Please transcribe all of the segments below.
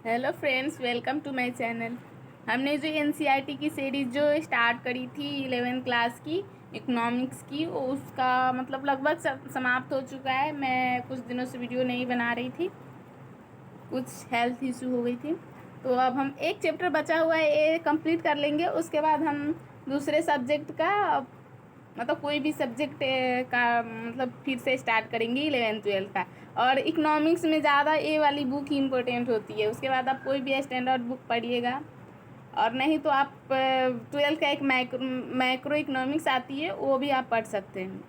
Hello friends, welcome to my channel. हमने जो NCERT की सीरीज़ जो स्टार्ट करी थी 11th क्लास की इकोनॉमिक्स की, वो उसका मतलब लगभग समाप्त हो चुका है। मैं कुछ दिनों से वीडियो नहीं बना रही थी, कुछ हेल्थ इशू हो गई थी। तो अब हम एक चैप्टर बचा हुआ है, ये कंप्लीट कर लेंगे। उसके बाद हम दूसरे सब्जेक्ट का मतलब कोई भी सब्जेक्ट का मतलब फिर से स्टार्ट करेंगे 11th-12th का। और इकोनॉमिक्स में ज़्यादा ये वाली बुक ही इम्पोर्टेंट होती है। उसके बाद आप कोई भी स्टैंडर्ड बुक पढ़िएगा, और नहीं तो आप 12th का एक मैक्रो इकोनॉमिक्स आती है, वो भी आप पढ़ सकते हैं।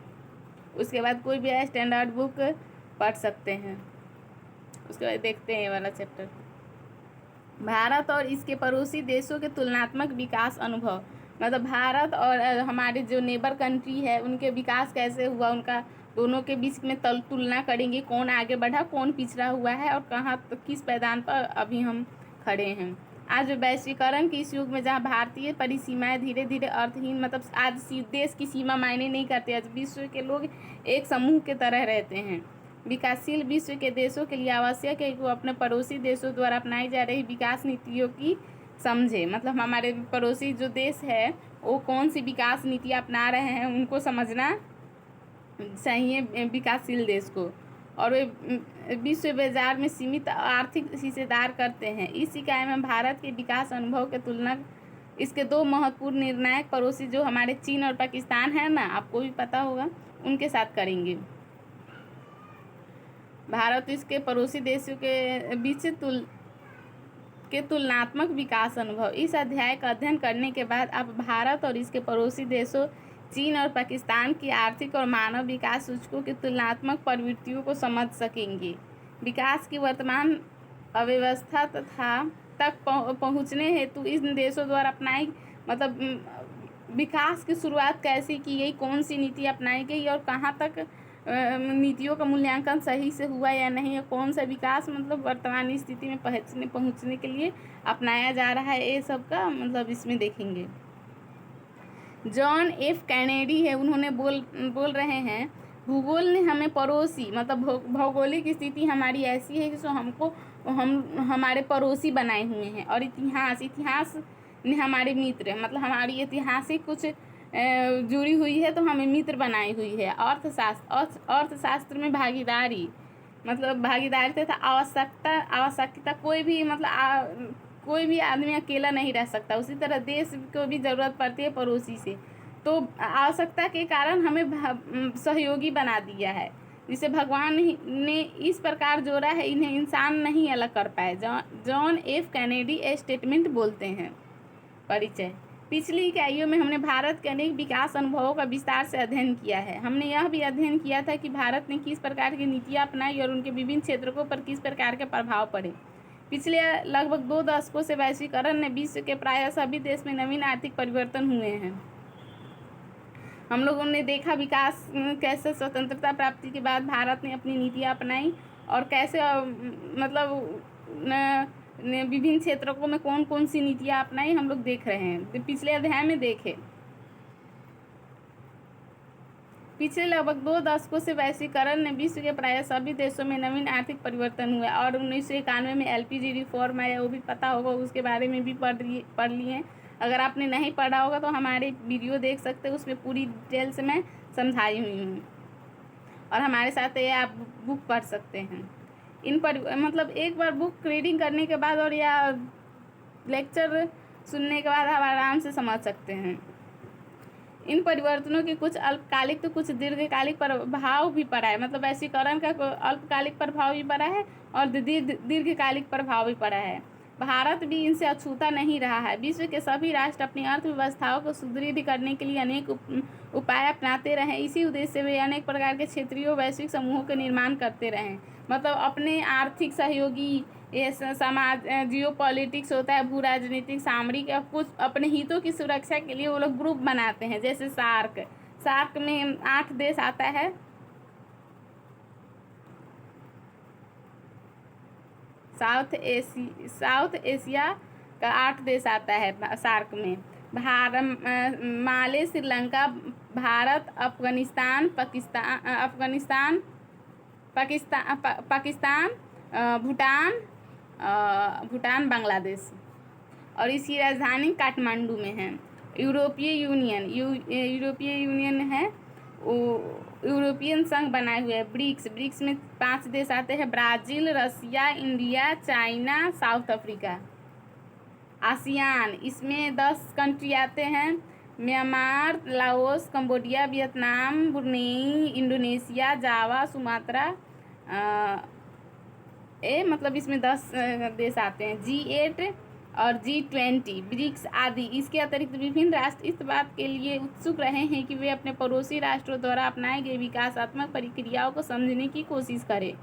उसके बाद कोई भी स्टैंडर्ड बुक पढ़ सकते हैं। उसके बाद देखते हैं ये वाला चैप्टर, भारत और इसके पड़ोसी देशों के तुलनात्मक विकास अनुभव। मतलब भारत और हमारे जो नेबर कंट्री है उनके विकास कैसे हुआ, उनका दोनों के बीच में तुलना करेंगे, कौन आगे बढ़ा, कौन पिछड़ा हुआ है, और कहाँ किस पैदान पर अभी हम खड़े हैं। आज वैश्वीकरण के इस युग में जहाँ भारतीय परिसीमाएं धीरे धीरे अर्थहीन, मतलब आज देश की सीमा मायने नहीं करते, आज विश्व के लोग एक समूह के तरह रहते हैं। विकासशील विश्व के देशों के लिए आवश्यक है कि वो अपने पड़ोसी देशों द्वारा अपनाई जा रही विकास नीतियों की समझे। मतलब हमारे पड़ोसी जो देश है वो कौन सी विकास नीतियाँ अपना रहे हैं, उनको समझना चाहिए विकासशील देश को। और वे विश्व बाजार में सीमित आर्थिक हिस्सेदार करते हैं। इस इकाई में भारत के विकास अनुभव के तुलना इसके दो महत्वपूर्ण निर्णायक पड़ोसी जो हमारे चीन और पाकिस्तान है ना, आपको भी पता होगा, उनके साथ करेंगे। भारत इसके पड़ोसी देशों के बीच तुलनात्मक विकास अनुभव। इस अध्याय का अध्ययन करने के बाद आप भारत और इसके पड़ोसी देशों चीन और पाकिस्तान की आर्थिक और मानव विकास सूचकों की तुलनात्मक प्रवृत्तियों को समझ सकेंगे। विकास की वर्तमान अव्यवस्था तक पहुँचने हेतु इन देशों द्वारा अपनाई मतलब विकास की शुरुआत कैसे की गई, कौन सी नीति अपनाई गई, और कहाँ तक नीतियों का मूल्यांकन सही से हुआ या नहीं, है कौन सा विकास मतलब वर्तमान स्थिति में पहुंचने के लिए अपनाया जा रहा है, ये सब का मतलब इसमें देखेंगे। जॉन एफ कैनेडी है, उन्होंने बोल रहे हैं, भूगोल ने हमें पड़ोसी मतलब भौगोलिक स्थिति हमारी ऐसी है कि हम हमारे पड़ोसी बनाए हुए हैं, और इतिहास ने हमारे मित्र, मतलब हमारी ऐतिहासिक कुछ जुड़ी हुई है तो हमें मित्र बनाई हुई है। अर्थशास्त्र में भागीदारी मतलब भागीदारी तथा आवश्यकता कोई भी आदमी अकेला नहीं रह सकता। उसी तरह देश को भी ज़रूरत पड़ती है पड़ोसी से। तो आवश्यकता के कारण हमें सहयोगी बना दिया है, जिसे भगवान ने इस प्रकार जोड़ा है, इन्हें इंसान नहीं अलग कर पाए। जॉन एफ कैनेडी स्टेटमेंट बोलते हैं। परिचय। पिछली इकाइयों में हमने भारत के अनेक विकास अनुभवों का विस्तार से अध्ययन किया है। हमने यह भी अध्ययन किया था कि भारत ने किस प्रकार की नीतियाँ अपनाई और उनके विभिन्न क्षेत्रों पर किस प्रकार के प्रभाव पड़े। पिछले लगभग 2 दशकों से वैश्वीकरण ने विश्व के प्रायः सभी देश में नवीन आर्थिक परिवर्तन हुए हैं। हम लोगों ने देखा विकास कैसे स्वतंत्रता प्राप्ति के बाद भारत ने अपनी नीतियाँ अपनाई, और कैसे मतलब विभिन्न क्षेत्रों में कौन कौन सी नीतियाँ अपनाई हम लोग देख रहे हैं। तो पिछले अध्याय में देखे, पिछले लगभग 2 दशकों से वैश्वीकरण ने विश्व के प्रायः सभी देशों में नवीन आर्थिक परिवर्तन हुए, और 1991 में एलपीजी रिफॉर्म आया, वो भी पता होगा, उसके बारे में भी पढ़ लिए। अगर आपने नहीं पढ़ा होगा तो हमारे वीडियो देख सकते हैं, उसमें पूरी डिटेल से मैं समझाई हुई हूँ, और हमारे साथ ये आप बुक पढ़ सकते हैं। इन पर मतलब एक बार बुक रीडिंग करने के बाद और या लेक्चर सुनने के बाद आप आराम से समझ सकते हैं। इन परिवर्तनों के कुछ अल्पकालिक तो कुछ दीर्घकालिक प्रभाव भी पड़ा है। मतलब वैश्वीकरण का अल्पकालिक प्रभाव भी पड़ा है और दीर्घकालिक प्रभाव भी पड़ा है। भारत भी इनसे अछूता नहीं रहा है। विश्व के सभी राष्ट्र अपनी अर्थव्यवस्थाओं को सुदृढ़ करने के लिए अनेक उपाय अपनाते रहे। इसी उद्देश्य से वे अनेक प्रकार के क्षेत्रीय वैश्विक समूहों के निर्माण करते रहे। मतलब अपने आर्थिक सहयोगी, ये समाज जियो पॉलिटिक्स होता है, भू राजनीतिक, सामरिक, या कुछ अपने हितों की सुरक्षा के लिए वो लोग ग्रुप बनाते हैं। जैसे सार्क में 8 देश आता है। साउथ एशिया का 8 देश आता है सार्क में। भारत, माले, श्रीलंका, भारत, अफगानिस्तान, पाकिस्तान, भूटान, भूटान, बांग्लादेश, और इसकी राजधानी काठमांडू में है। यूरोपीय यूनियन है, वो यूरोपियन संघ बनाए हुए है। ब्रिक्स में 5 देश आते हैं, Brazil, Russia, India, China, South Africa. ASEAN, इसमें 10 कंट्री आते हैं, Myanmar, Laos, Cambodia, Vietnam, Brunei, Indonesia, Java, Sumatra, मतलब इसमें 10 देश आते हैं। G8 और G20, ब्रिक्स आदि। इसके अतिरिक्त विभिन्न राष्ट्र इस बात के लिए उत्सुक रहे हैं कि वे अपने पड़ोसी राष्ट्रों द्वारा अपनाए गए विकासात्मक प्रक्रियाओं को समझने की कोशिश करें।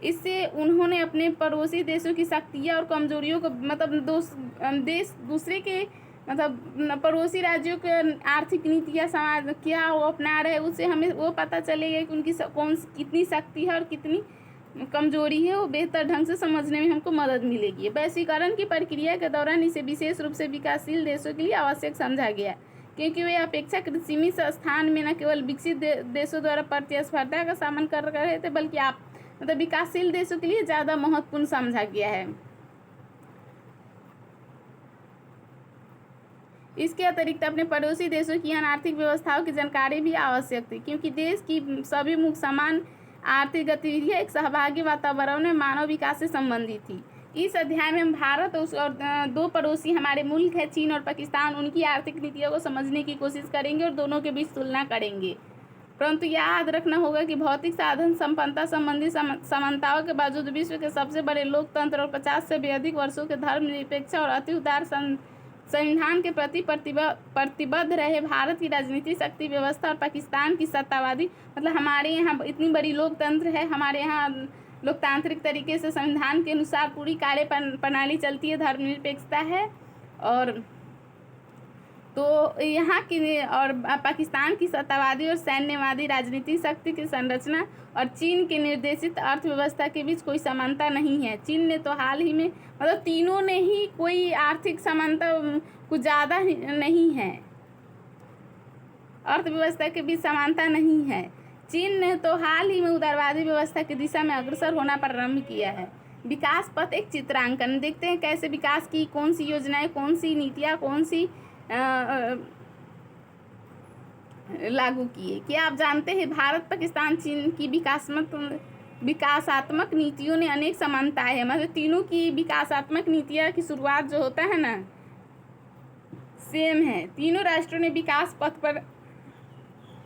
इससे उन्होंने अपने पड़ोसी देशों की शक्तियाँ और कमजोरियों को, मतलब दूसरे के, मतलब पड़ोसी राज्यों के आर्थिक नीतियाँ समाज क्या वो अपना रहे, उससे हमें वो पता चलेगा कि उनकी कितनी शक्ति है और कितनी कमजोरी है, वो बेहतर ढंग से समझने में हमको मदद मिलेगी। वैश्वीकरण की प्रक्रिया के दौरान इसे विशेष रूप से विकासशील देशों के लिए आवश्यक समझा गया, क्योंकि वे अपेक्षाकृत सीमित स्थान में न केवल विकसित देशों द्वारा प्रतिस्पर्धा का सामना कर रहे थे, बल्कि मतलब विकासशील देशों के लिए ज़्यादा महत्वपूर्ण समझा गया है। इसके अतिरिक्त अपने पड़ोसी देशों की आर्थिक व्यवस्थाओं की जानकारी भी आवश्यक थी, क्योंकि देश की सभी मुख्य समान आर्थिक गतिविधियाँ एक सहभागी वातावरण में मानव विकास से संबंधित थी। इस अध्याय में हम भारत और 2 पड़ोसी हमारे मुल्क है, चीन और पाकिस्तान, उनकी आर्थिक नीतियों को समझने की कोशिश करेंगे और दोनों के बीच तुलना करेंगे। परंतु याद रखना होगा कि भौतिक साधन संपन्नता संबंधी समानताओं के बावजूद विश्व के सबसे बड़े लोकतंत्र और 50 से भी अधिक वर्षों के धर्मनिरपेक्ष और अति उदार संविधान के प्रति प्रतिबद्ध रहे भारत की राजनीतिक शक्ति व्यवस्था और पाकिस्तान की सत्तावादी, मतलब हमारे यहाँ इतनी बड़ी लोकतंत्र है, हमारे यहाँ लोकतांत्रिक तरीके से संविधान के अनुसार पूरी कार्य प्रणाली चलती है, धर्मनिरपेक्षता है, और तो यहाँ की और पाकिस्तान की सत्तावादी और सैन्यवादी राजनीतिक शक्ति की संरचना और चीन के निर्देशित अर्थव्यवस्था के बीच कोई समानता नहीं है। चीन ने तो हाल ही में, मतलब तीनों ने ही कोई आर्थिक समानता कुछ ज़्यादा नहीं है, अर्थव्यवस्था के बीच समानता नहीं है। चीन ने तो हाल ही में उदारवादी व्यवस्था की दिशा में अग्रसर होना प्रारंभ किया है। विकास पथ एक चित्रांकन, देखते हैं कैसे विकास की कौन सी योजनाएं, कौन सी नीतियाँ, कौन सी लागू किए। क्या आप जानते हैं भारत, पाकिस्तान, चीन की विकासात्मक नीतियों ने अनेक समानताएं हैं, मतलब तीनों की विकासात्मक नीतियाँ की शुरुआत जो होता है ना, सेम है। तीनों राष्ट्रों ने विकास पथ पर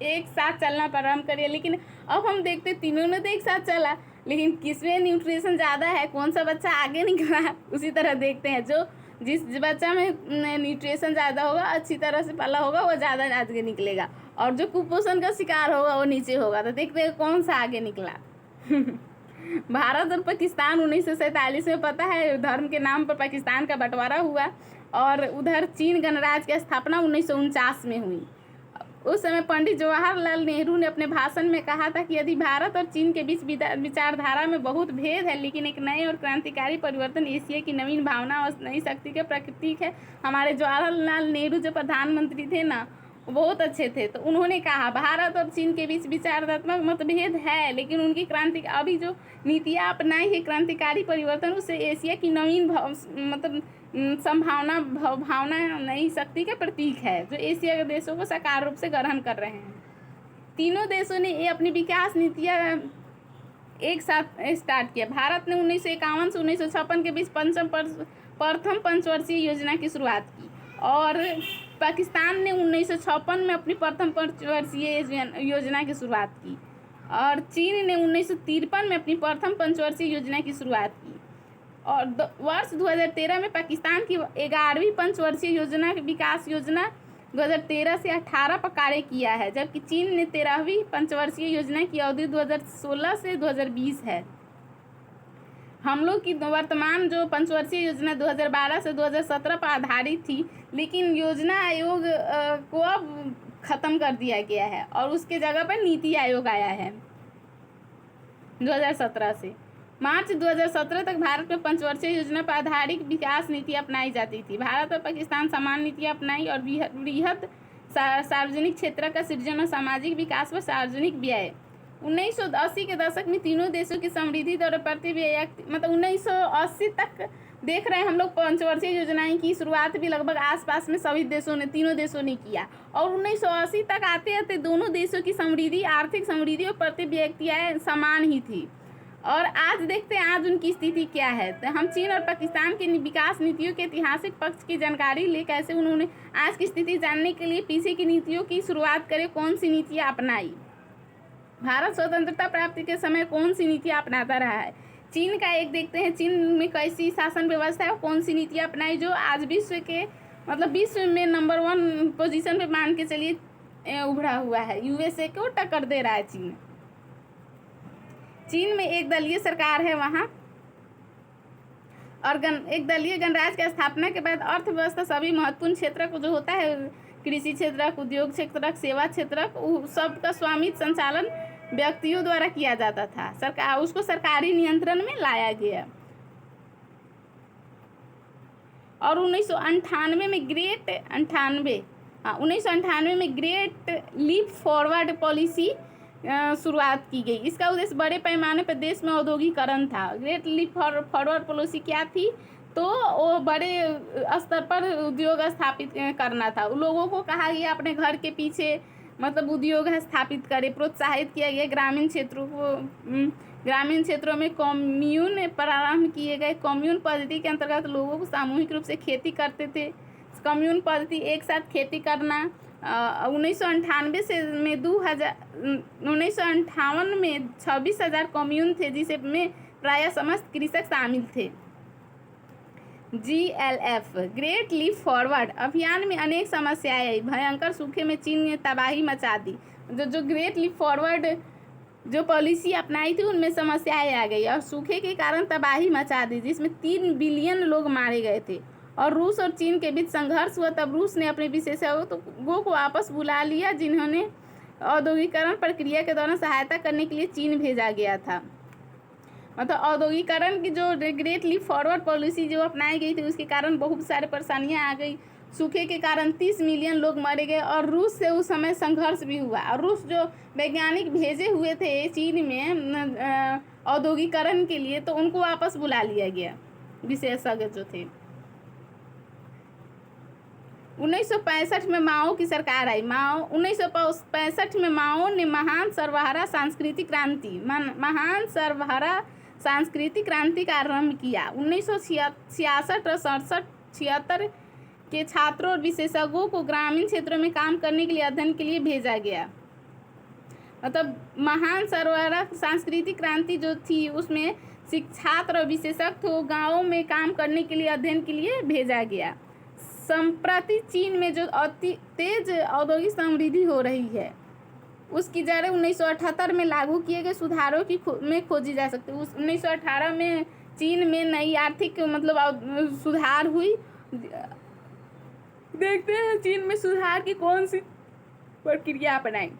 एक साथ चलना प्रारंभ करिए, लेकिन अब हम देखते तीनों ने तो एक साथ चला, लेकिन किसमें न्यूट्रिशन ज़्यादा है, कौन सा बच्चा आगे निकला, उसी तरह देखते हैं। जो जिस बच्चा में न्यूट्रिशन ज़्यादा होगा, अच्छी तरह से पला होगा, वो ज़्यादा आगे निकलेगा, और जो कुपोषण का शिकार होगा वो नीचे होगा। तो देखते हैं कौन सा आगे निकला। भारत और पाकिस्तान 1947 में, पता है, धर्म के नाम पर पाकिस्तान का बंटवारा हुआ, और उधर चीन गणराज्य की स्थापना 1949 में हुई। उस समय पंडित जवाहरलाल नेहरू ने अपने भाषण में कहा था कि यदि भारत और चीन के बीच विचारधारा में बहुत भेद है, लेकिन एक नए और क्रांतिकारी परिवर्तन एशिया की नवीन भावना और नई शक्ति के प्रतीक है। हमारे जवाहरलाल नेहरू जो प्रधानमंत्री थे ना, बहुत अच्छे थे। तो उन्होंने कहा भारत और चीन के बीच विचारात्मक मतभेद है, लेकिन उनकी अभी जो नीतियाँ अपनाई है, क्रांतिकारी परिवर्तन, उससे एशिया की नवीन मतलब भावना नई शक्ति के प्रतीक है, जो एशिया के देशों को साकार रूप से ग्रहण कर रहे हैं। तीनों देशों ने ये अपनी विकास नीतियाँ एक साथ स्टार्ट किया। भारत ने 1951 से 1956 के बीच प्रथम पंचवर्षीय योजना की शुरुआत की, और पाकिस्तान ने 1956 में अपनी प्रथम पंचवर्षीय योजना की शुरुआत की, और चीन ने 1953 में अपनी प्रथम पंचवर्षीय योजना की शुरुआत की, और वर्ष 2013 में पाकिस्तान की 11वीं पंचवर्षीय योजना विकास योजना 2013 से 18 पर कार्य किया है, जबकि चीन ने 13वीं पंचवर्षीय योजना की अवधि 2016 से 2020 है। हम लोग की वर्तमान जो पंचवर्षीय योजना 2012 से 2017 पर आधारित थी, लेकिन योजना आयोग को अब ख़त्म कर दिया गया है, और उसके जगह पर नीति आयोग आया है 2017 से। मार्च 2017 तक भारत में पंचवर्षीय योजना पर आधारित विकास नीति अपनाई जाती थी। भारत और पाकिस्तान समान नीतियाँ अपनाई, और बृहद सार्वजनिक क्षेत्र का सृजन और सामाजिक विकास पर सार्वजनिक व्यय 1980 के दशक में तीनों देशों की समृद्धि दर प्रति व्यक्ति मतलब 1980 तक देख रहे हैं हम लोग पंचवर्षीय योजनाएं की शुरुआत भी लगभग आसपास में सभी देशों ने, तीनों देशों ने किया। और 1980 तक आते आते दोनों देशों की समृद्धि, आर्थिक समृद्धि और प्रति व्यक्ति आय समान ही थी। और आज देखते हैं आज उनकी स्थिति क्या है। तो हम चीन और पाकिस्तान की विकास नीतियों के ऐतिहासिक पक्ष की जानकारी ले कैसे उन्होंने आज की स्थिति जानने के लिए पीछे की नीतियों की शुरुआत करें, कौन सी नीतियाँ अपनाई, भारत स्वतंत्रता प्राप्ति के समय कौन सी नीतियाँ अपनाता रहा है। चीन का एक देखते हैं, चीन में कैसी शासन व्यवस्था है और कौन सी नीतियाँ अपनाई जो आज विश्व के मतलब विश्व में नंबर 1 पोजीशन पे मान के चलिए उभरा हुआ है, यूएसए को टक्कर दे रहा है चीन। चीन में एक दलीय सरकार है वहाँ, और एक दलीय गणराज्य की स्थापना के बाद अर्थव्यवस्था सभी महत्वपूर्ण क्षेत्र को जो होता है, कृषि क्षेत्र, उद्योग क्षेत्र, सेवा क्षेत्र, सबका स्वामित्व संचालन व्यक्तियों द्वारा किया जाता था। सरकार उसको सरकारी नियंत्रण में लाया गया। और 1998 में ग्रेट लीप फॉरवर्ड पॉलिसी शुरुआत की गई। इसका उद्देश्य बड़े पैमाने पर देश में औद्योगिकरण था। ग्रेट लीप फॉरवर्ड पॉलिसी क्या थी? तो वो बड़े स्तर पर उद्योग स्थापित करना था। लोगों को कहा गया अपने घर के पीछे मतलब उद्योग स्थापित करें, प्रोत्साहित किया गया। ग्रामीण क्षेत्रों में कम्यून प्रारंभ किए गए। कम्यून पद्धति के अंतर्गत लोगों को सामूहिक रूप से खेती करते थे। कम्यून पद्धति एक साथ खेती करना 1998 से में 1958 में 26,000 कम्यून थे जिसमें प्रायः समस्त कृषक शामिल थे। GLF ग्रेट लीप फॉरवर्ड अभियान में अनेक समस्याएं आई। भयंकर सूखे में चीन ने तबाही मचा दी। जो ग्रेट लीप फॉरवर्ड जो पॉलिसी अपनाई थी उनमें समस्याएं आ गई और सूखे के कारण तबाही मचा दी, जिसमें 3 बिलियन लोग मारे गए थे। और रूस और चीन के बीच संघर्ष हुआ। तब रूस ने अपने विशेषज्ञों को वापस बुला लिया जिन्होंने औद्योगिकरण प्रक्रिया के दौरान सहायता करने के लिए चीन भेजा गया था। मतलब औद्योगिकरण की जो ग्रेट लीप फॉरवर्ड पॉलिसी जो अपनाई गई थी उसके कारण बहुत सारे परेशानियां आ गई। सूखे के कारण 30 मिलियन लोग मारे गए और रूस से उस समय संघर्ष भी हुआ। और रूस जो वैज्ञानिक भेजे हुए थे चीन में औद्योगिकरण के लिए, तो उनको वापस बुला लिया गया विशेषज्ञ जो थे। 1965 में माओ की सरकार आई। 1965 में माओ ने महान सर्वहारा सांस्कृतिक क्रांति का आरंभ किया। 1966 और 67 के छात्रों और विशेषज्ञों को ग्रामीण क्षेत्रों में काम करने के लिए अध्ययन के लिए भेजा गया। मतलब महान सर्वहारा सांस्कृतिक क्रांति जो थी उसमें छात्र और विशेषज्ञ को गाँवों में काम करने के लिए अध्ययन के लिए भेजा गया। संप्रति चीन में जो अति तेज औद्योगिक समृद्धि हो रही है उसकी जड़ें 1978 में लागू किए गए सुधारों की में खोजी जा सकती है। 1918 में चीन में नई आर्थिक मतलब सुधार हुई। देखते हैं चीन में सुधार की कौन सी प्रक्रिया अपनाई।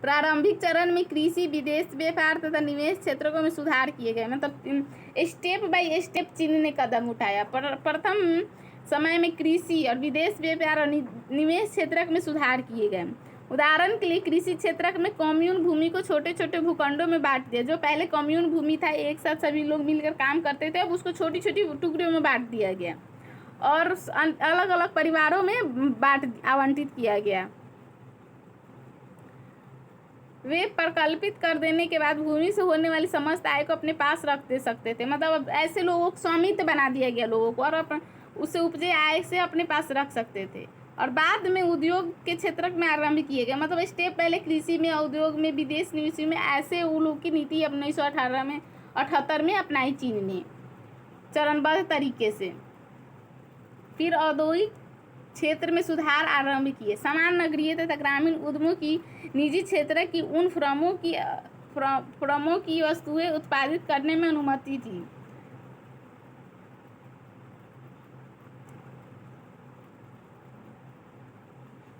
प्रारंभिक चरण में कृषि, विदेश व्यापार तथा निवेश क्षेत्रों में सुधार किए गए। मतलब स्टेप बाय स्टेप चीन ने कदम उठाया। प्रथम समय में कृषि और विदेश व्यापार और निवेश क्षेत्र में सुधार किए गए। उदाहरण के लिए कृषि क्षेत्र में कम्यून भूमि को छोटे छोटे भूखंडों में बांट दिया। जो पहले कम्यून भूमि था एक साथ सभी लोग मिलकर काम करते थे, अब उसको छोटी छोटी टुकड़ियों में बांट दिया गया और अलग अलग परिवारों में आवंटित किया गया। वे प्रकल्पित कर देने के बाद भूमि से होने वाली समस्त आय को अपने पास रख दे सकते थे। मतलब ऐसे लोगों को स्वामित्व बना दिया गया लोगों को, और उससे उपजे आय से अपने पास रख सकते थे। और बाद में उद्योग के क्षेत्र में आरंभ किए गए। मतलब स्टेप पहले कृषि में, उद्योग में, विदेश निवेश में, ऐसे वो लोग की नीति 1978 में अपनाई चीन ने चरणबद्ध तरीके से। फिर औद्योगिक क्षेत्र में सुधार आरंभ किए। समान नगरीय तथा ग्रामीण उद्यमों की निजी क्षेत्र की उन फर्मों की वस्तुएं उत्पादित करने में अनुमति थी।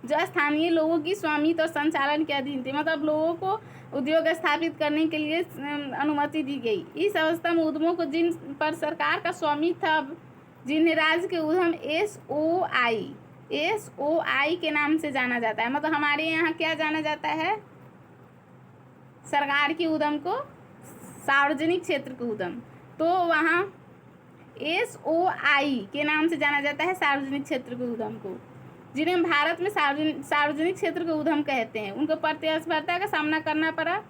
जो स्थानीय लोगों की स्वामित्व और संचालन के अधीन थे। मतलब लोगों को उद्योग स्थापित करने के लिए अनुमति दी गई। इस अवस्था में उद्यमों को जिन पर सरकार का स्वामित्व था, जिन्हें राज्य के उद्यम SOI के नाम से जाना जाता है। मतलब हमारे यहाँ क्या जाना जाता है? सरकार की उद्यम को सार्वजनिक क्षेत्र के उद्यम, तो वहाँ SOI के नाम से जाना जाता है सार्वजनिक क्षेत्र के उद्यम को, जिन्हें भारत में सार्वजनिक क्षेत्र के उद्यम कहते हैं। उनको प्रतिस्पर्धा का सामना करना पड़ा।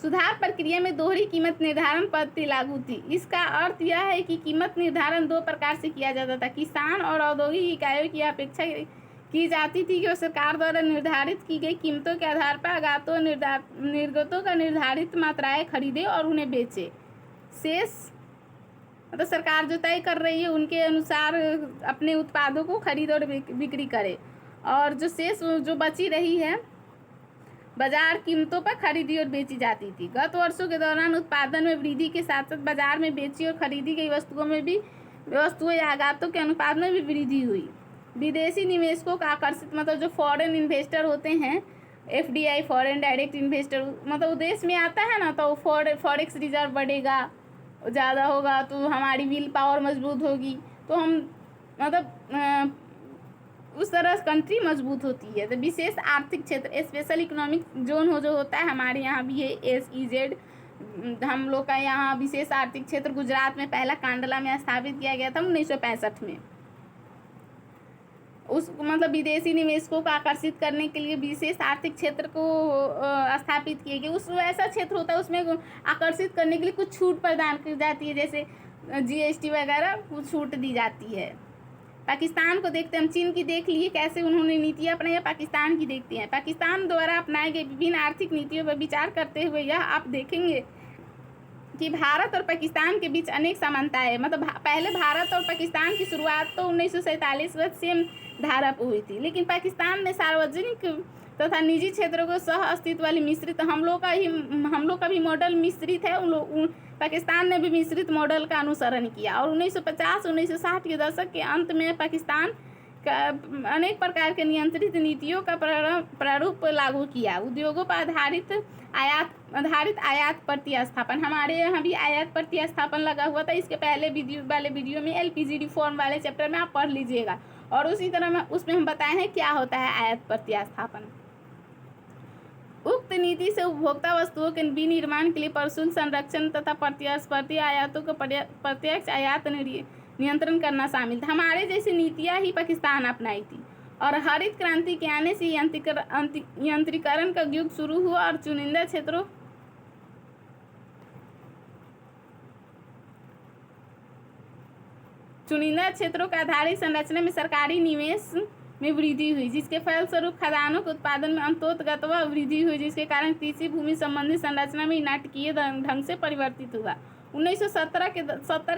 सुधार प्रक्रिया में दोहरी कीमत निर्धारण पद्धति लागू थी। इसका अर्थ यह है कि कीमत निर्धारण दो प्रकार से किया जाता था। किसान और औद्योगिक इकाइयों की अपेक्षा की जाती थी कि वो सरकार द्वारा निर्धारित की गई कीमतों के आधार पर आयातों निर्गतों का निर्धारित मात्राएं खरीदे और उन्हें बेचे। शेष मतलब सरकार जो तय कर रही है उनके अनुसार अपने उत्पादों को खरीद और बिक्री करे, और जो शेष जो बची रही है बाजार कीमतों पर खरीदी और बेची जाती थी। गत वर्षों के दौरान उत्पादन में वृद्धि के साथ साथ बाजार में बेची और खरीदी गई वस्तुओं या आयातों के अनुपात में भी वृद्धि हुई। विदेशी निवेशकों का आकर्षित मतलब जो फॉरेन इन्वेस्टर होते हैं, FDI फॉरेन डायरेक्ट इन्वेस्टर, मतलब देश में आता है ना, तो फॉरेक्स रिजर्व बढ़ेगा, ज़्यादा होगा तो हमारी विल पावर मजबूत होगी, तो हम मतलब उस तरह कंट्री मजबूत होती है। तो विशेष आर्थिक क्षेत्र स्पेशल इकोनॉमिक जोन जो होता है, हमारे यहाँ भी है SEZ, हम लोग का यहाँ विशेष आर्थिक क्षेत्र गुजरात में पहला कांडला में स्थापित किया गया था 1965 में। उस मतलब विदेशी निवेशकों को आकर्षित करने के लिए विशेष आर्थिक क्षेत्र को स्थापित किए गए। उस ऐसा क्षेत्र होता है उसमें आकर्षित करने के लिए कुछ छूट प्रदान की जाती है, जैसे GST वगैरह कुछ छूट दी जाती है। पाकिस्तान को देखते हैं हम, चीन की देख लिए कैसे उन्होंने नीतियाँ अपनाई, पाकिस्तान की देखते हैं। पाकिस्तान द्वारा अपनाए गए विभिन्न आर्थिक नीतियों पर विचार करते हुए यह आप देखेंगे कि भारत और पाकिस्तान के बीच अनेक समानताएं हैं। मतलब पहले भारत और पाकिस्तान की शुरुआत तो 1947 में सेम धारा पर हुई थी, लेकिन पाकिस्तान ने सार्वजनिक तथा निजी क्षेत्रों को सह अस्तित्व वाली मिश्रित, हम लोग का भी मॉडल मिश्रित है, पाकिस्तान ने भी मिश्रित मॉडल का अनुसरण किया। और 1950-1960 के दशक के अंत में पाकिस्तान का अनेक प्रकार के नियंत्रित नीतियों का प्रारूप लागू किया। उद्योगों पर आधारित आयात प्रतिस्थापन, हमारे यहाँ भी आयात प्रतिस्थापन लगा हुआ था। इसके पहले वीडियो में LPG रिफॉर्म वाले चैप्टर में आप पढ़ लीजिएगा, और उसी तरह उसमें हम बताए हैं क्या होता है आयात प्रतिस्थापन। उक्त नीति से उपभोक्ता वस्तुओं के विनिर्माण के लिए प्रशुल्क संरक्षण तथा प्रतिस्पर्धी आयातों को प्रत्यक्ष आयात नियंत्रण करना शामिल था। हमारे जैसी नीतियाँ ही पाकिस्तान अपनाई थी, और हरित क्रांति के आने से यंत्रीकरण का युग शुरू हुआ और चुनिंदा क्षेत्रों के आधारित संरचना में सरकारी निवेश में वृद्धि हुई, जिसके फलस्वरूप खदानों के उत्पादन में अंततोगत्वा वृद्धि हुई, जिसके कारण कृषि भूमि संबंधी संरचना में नाटकीय ढंग से परिवर्तित हुआ। 1970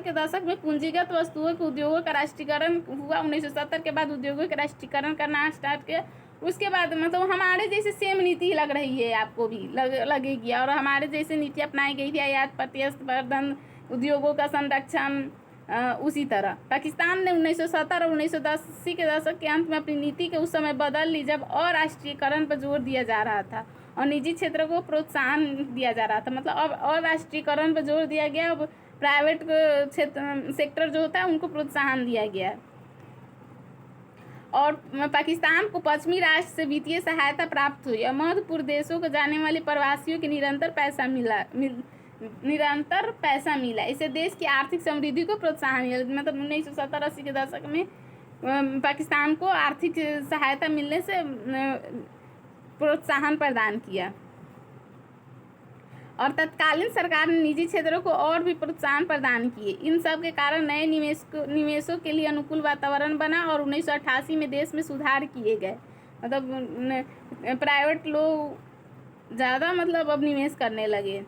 के दशक में पूंजीगत वस्तुओं के उद्योगों का राष्ट्रीयकरण हुआ। 1970 के बाद उद्योगों का राष्ट्रीयकरण करना स्टार्ट किया। उसके बाद मतलब हमारे जैसे सेम नीति लग रही है, आपको भी लगेगी, और हमारे जैसे नीति अपनाई गई थी, आयात प्रतिस्पर्धन, उद्योगों का संरक्षण। उसी तरह पाकिस्तान ने 1970 और 1980 के दशक के अंत में अपनी नीति के उस समय बदल ली, जब राष्ट्रीयकरण पर जोर दिया जा रहा था और निजी क्षेत्र को प्रोत्साहन दिया जा रहा था। मतलब अब राष्ट्रीयकरण पर जोर दिया गया, अब प्राइवेट सेक्टर जो होता है उनको प्रोत्साहन दिया गया। और पाकिस्तान को पश्चिमी राष्ट्र से वित्तीय सहायता प्राप्त हुई और मध्यपूर्व देशों को जाने वाले प्रवासियों के निरंतर पैसा मिला। इससे देश की आर्थिक समृद्धि को प्रोत्साहन मिला। मतलब 1970-80 के दशक में पाकिस्तान को आर्थिक सहायता मिलने से प्रोत्साहन प्रदान किया, और तत्कालीन सरकार ने निजी क्षेत्रों को और भी प्रोत्साहन प्रदान किए। इन सब के कारण नए निवेशों के लिए अनुकूल वातावरण बना और 1988 में देश में सुधार किए गए। मतलब प्राइवेट लोग ज़्यादा मतलब अब निवेश करने लगे।